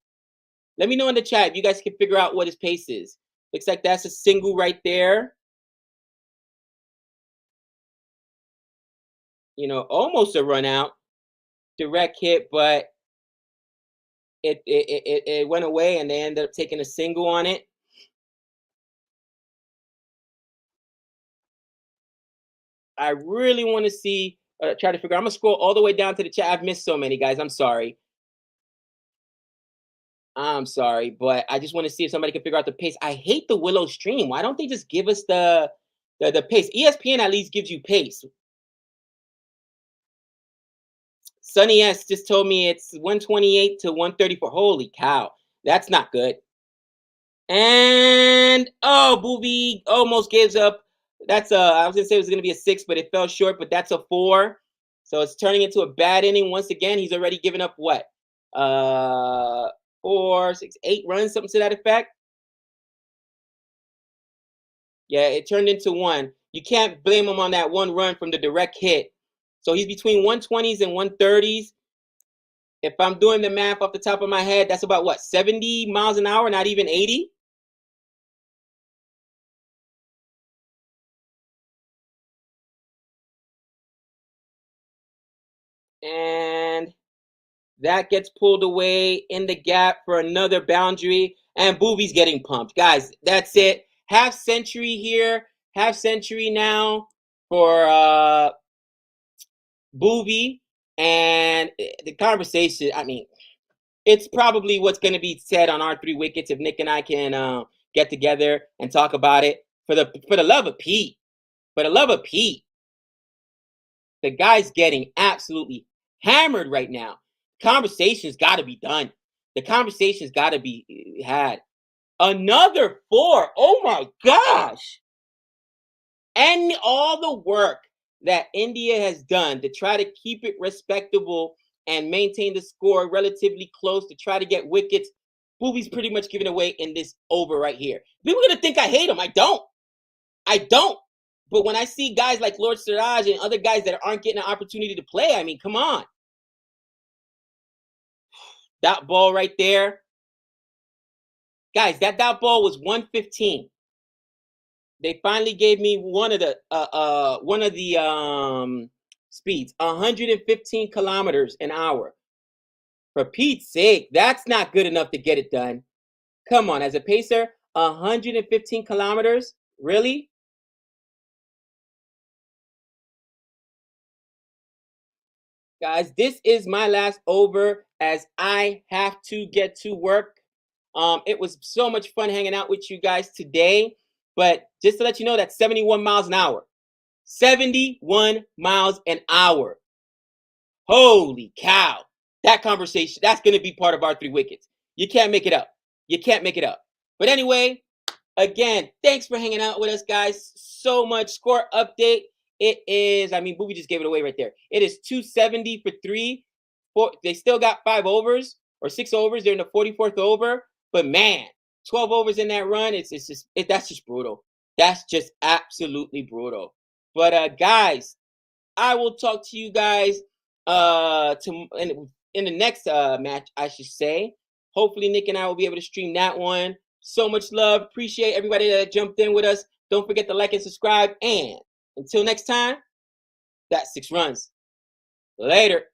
Let me know in the chat if you guys can figure out what his pace is. Looks like that's a single right there. Almost a run out. Direct hit, but it went away and they ended up taking a single on it. I really want to see, try to figure out. I'm going to scroll all the way down to the chat. I've missed so many, guys. I'm sorry. But I just want to see if somebody can figure out the pace. I hate the Willow stream. Why don't they just give us the pace? ESPN at least gives you pace. Sunny S just told me it's 128 to 134. Holy cow. That's not good. And oh, Boovie almost gives up. That's I was gonna say it was gonna be a 6, but it fell short. But that's a 4. So it's turning into a bad inning once again. He's already given up what? 4, 6, 8 runs, something to that effect. Yeah, it turned into 1. You can't blame him on that 1 run from the direct hit. So he's between 120s and 130s. If I'm doing the math off the top of my head, that's about what, 70 miles an hour, not even 80? And that gets pulled away in the gap for another boundary. And Boovie's getting pumped. Guys, that's it. Half century here. Half century now for Boovie. And the conversation, I mean, it's probably what's going to be said on our 3 wickets if Nick and I can get together and talk about it. For the love of Pete. For the love of Pete. The guy's getting absolutely hammered right now. Conversation's got to be done. The conversation's got to be had. Another 4. Oh my gosh. And all the work that India has done to try to keep it respectable and maintain the score relatively close to try to get wickets. Boovie's pretty much given away in this over right here. People are going to think I hate him. I don't. I don't. But when I see guys like Lord Siraj and other guys that aren't getting an opportunity to play, I mean, come on. That ball right there. Guys, that ball was 115. They finally gave me one of the speeds, 115 kilometers an hour. For Pete's sake, that's not good enough to get it done. Come on, as a pacer, 115 kilometers? Really? Guys, this is my last over as I have to get to work. It was so much fun hanging out with you guys today. But just to let you know, that's 71 miles an hour. 71 miles an hour. Holy cow. That conversation, that's going to be part of our 3 wickets. You can't make it up. You can't make it up. But anyway, again, thanks for hanging out with us, guys. So much score update. It is, I mean, Boobie just gave it away right there. It is 270 for 3. They still got 5 overs or 6 overs. They're in the 44th over. But man, 12 overs in that run, that's just brutal. That's just absolutely brutal. But guys, I will talk to you guys in the next match, I should say. Hopefully, Nick and I will be able to stream that one. So much love. Appreciate everybody that jumped in with us. Don't forget to like and subscribe. And until next time, that's 6 runs. Later.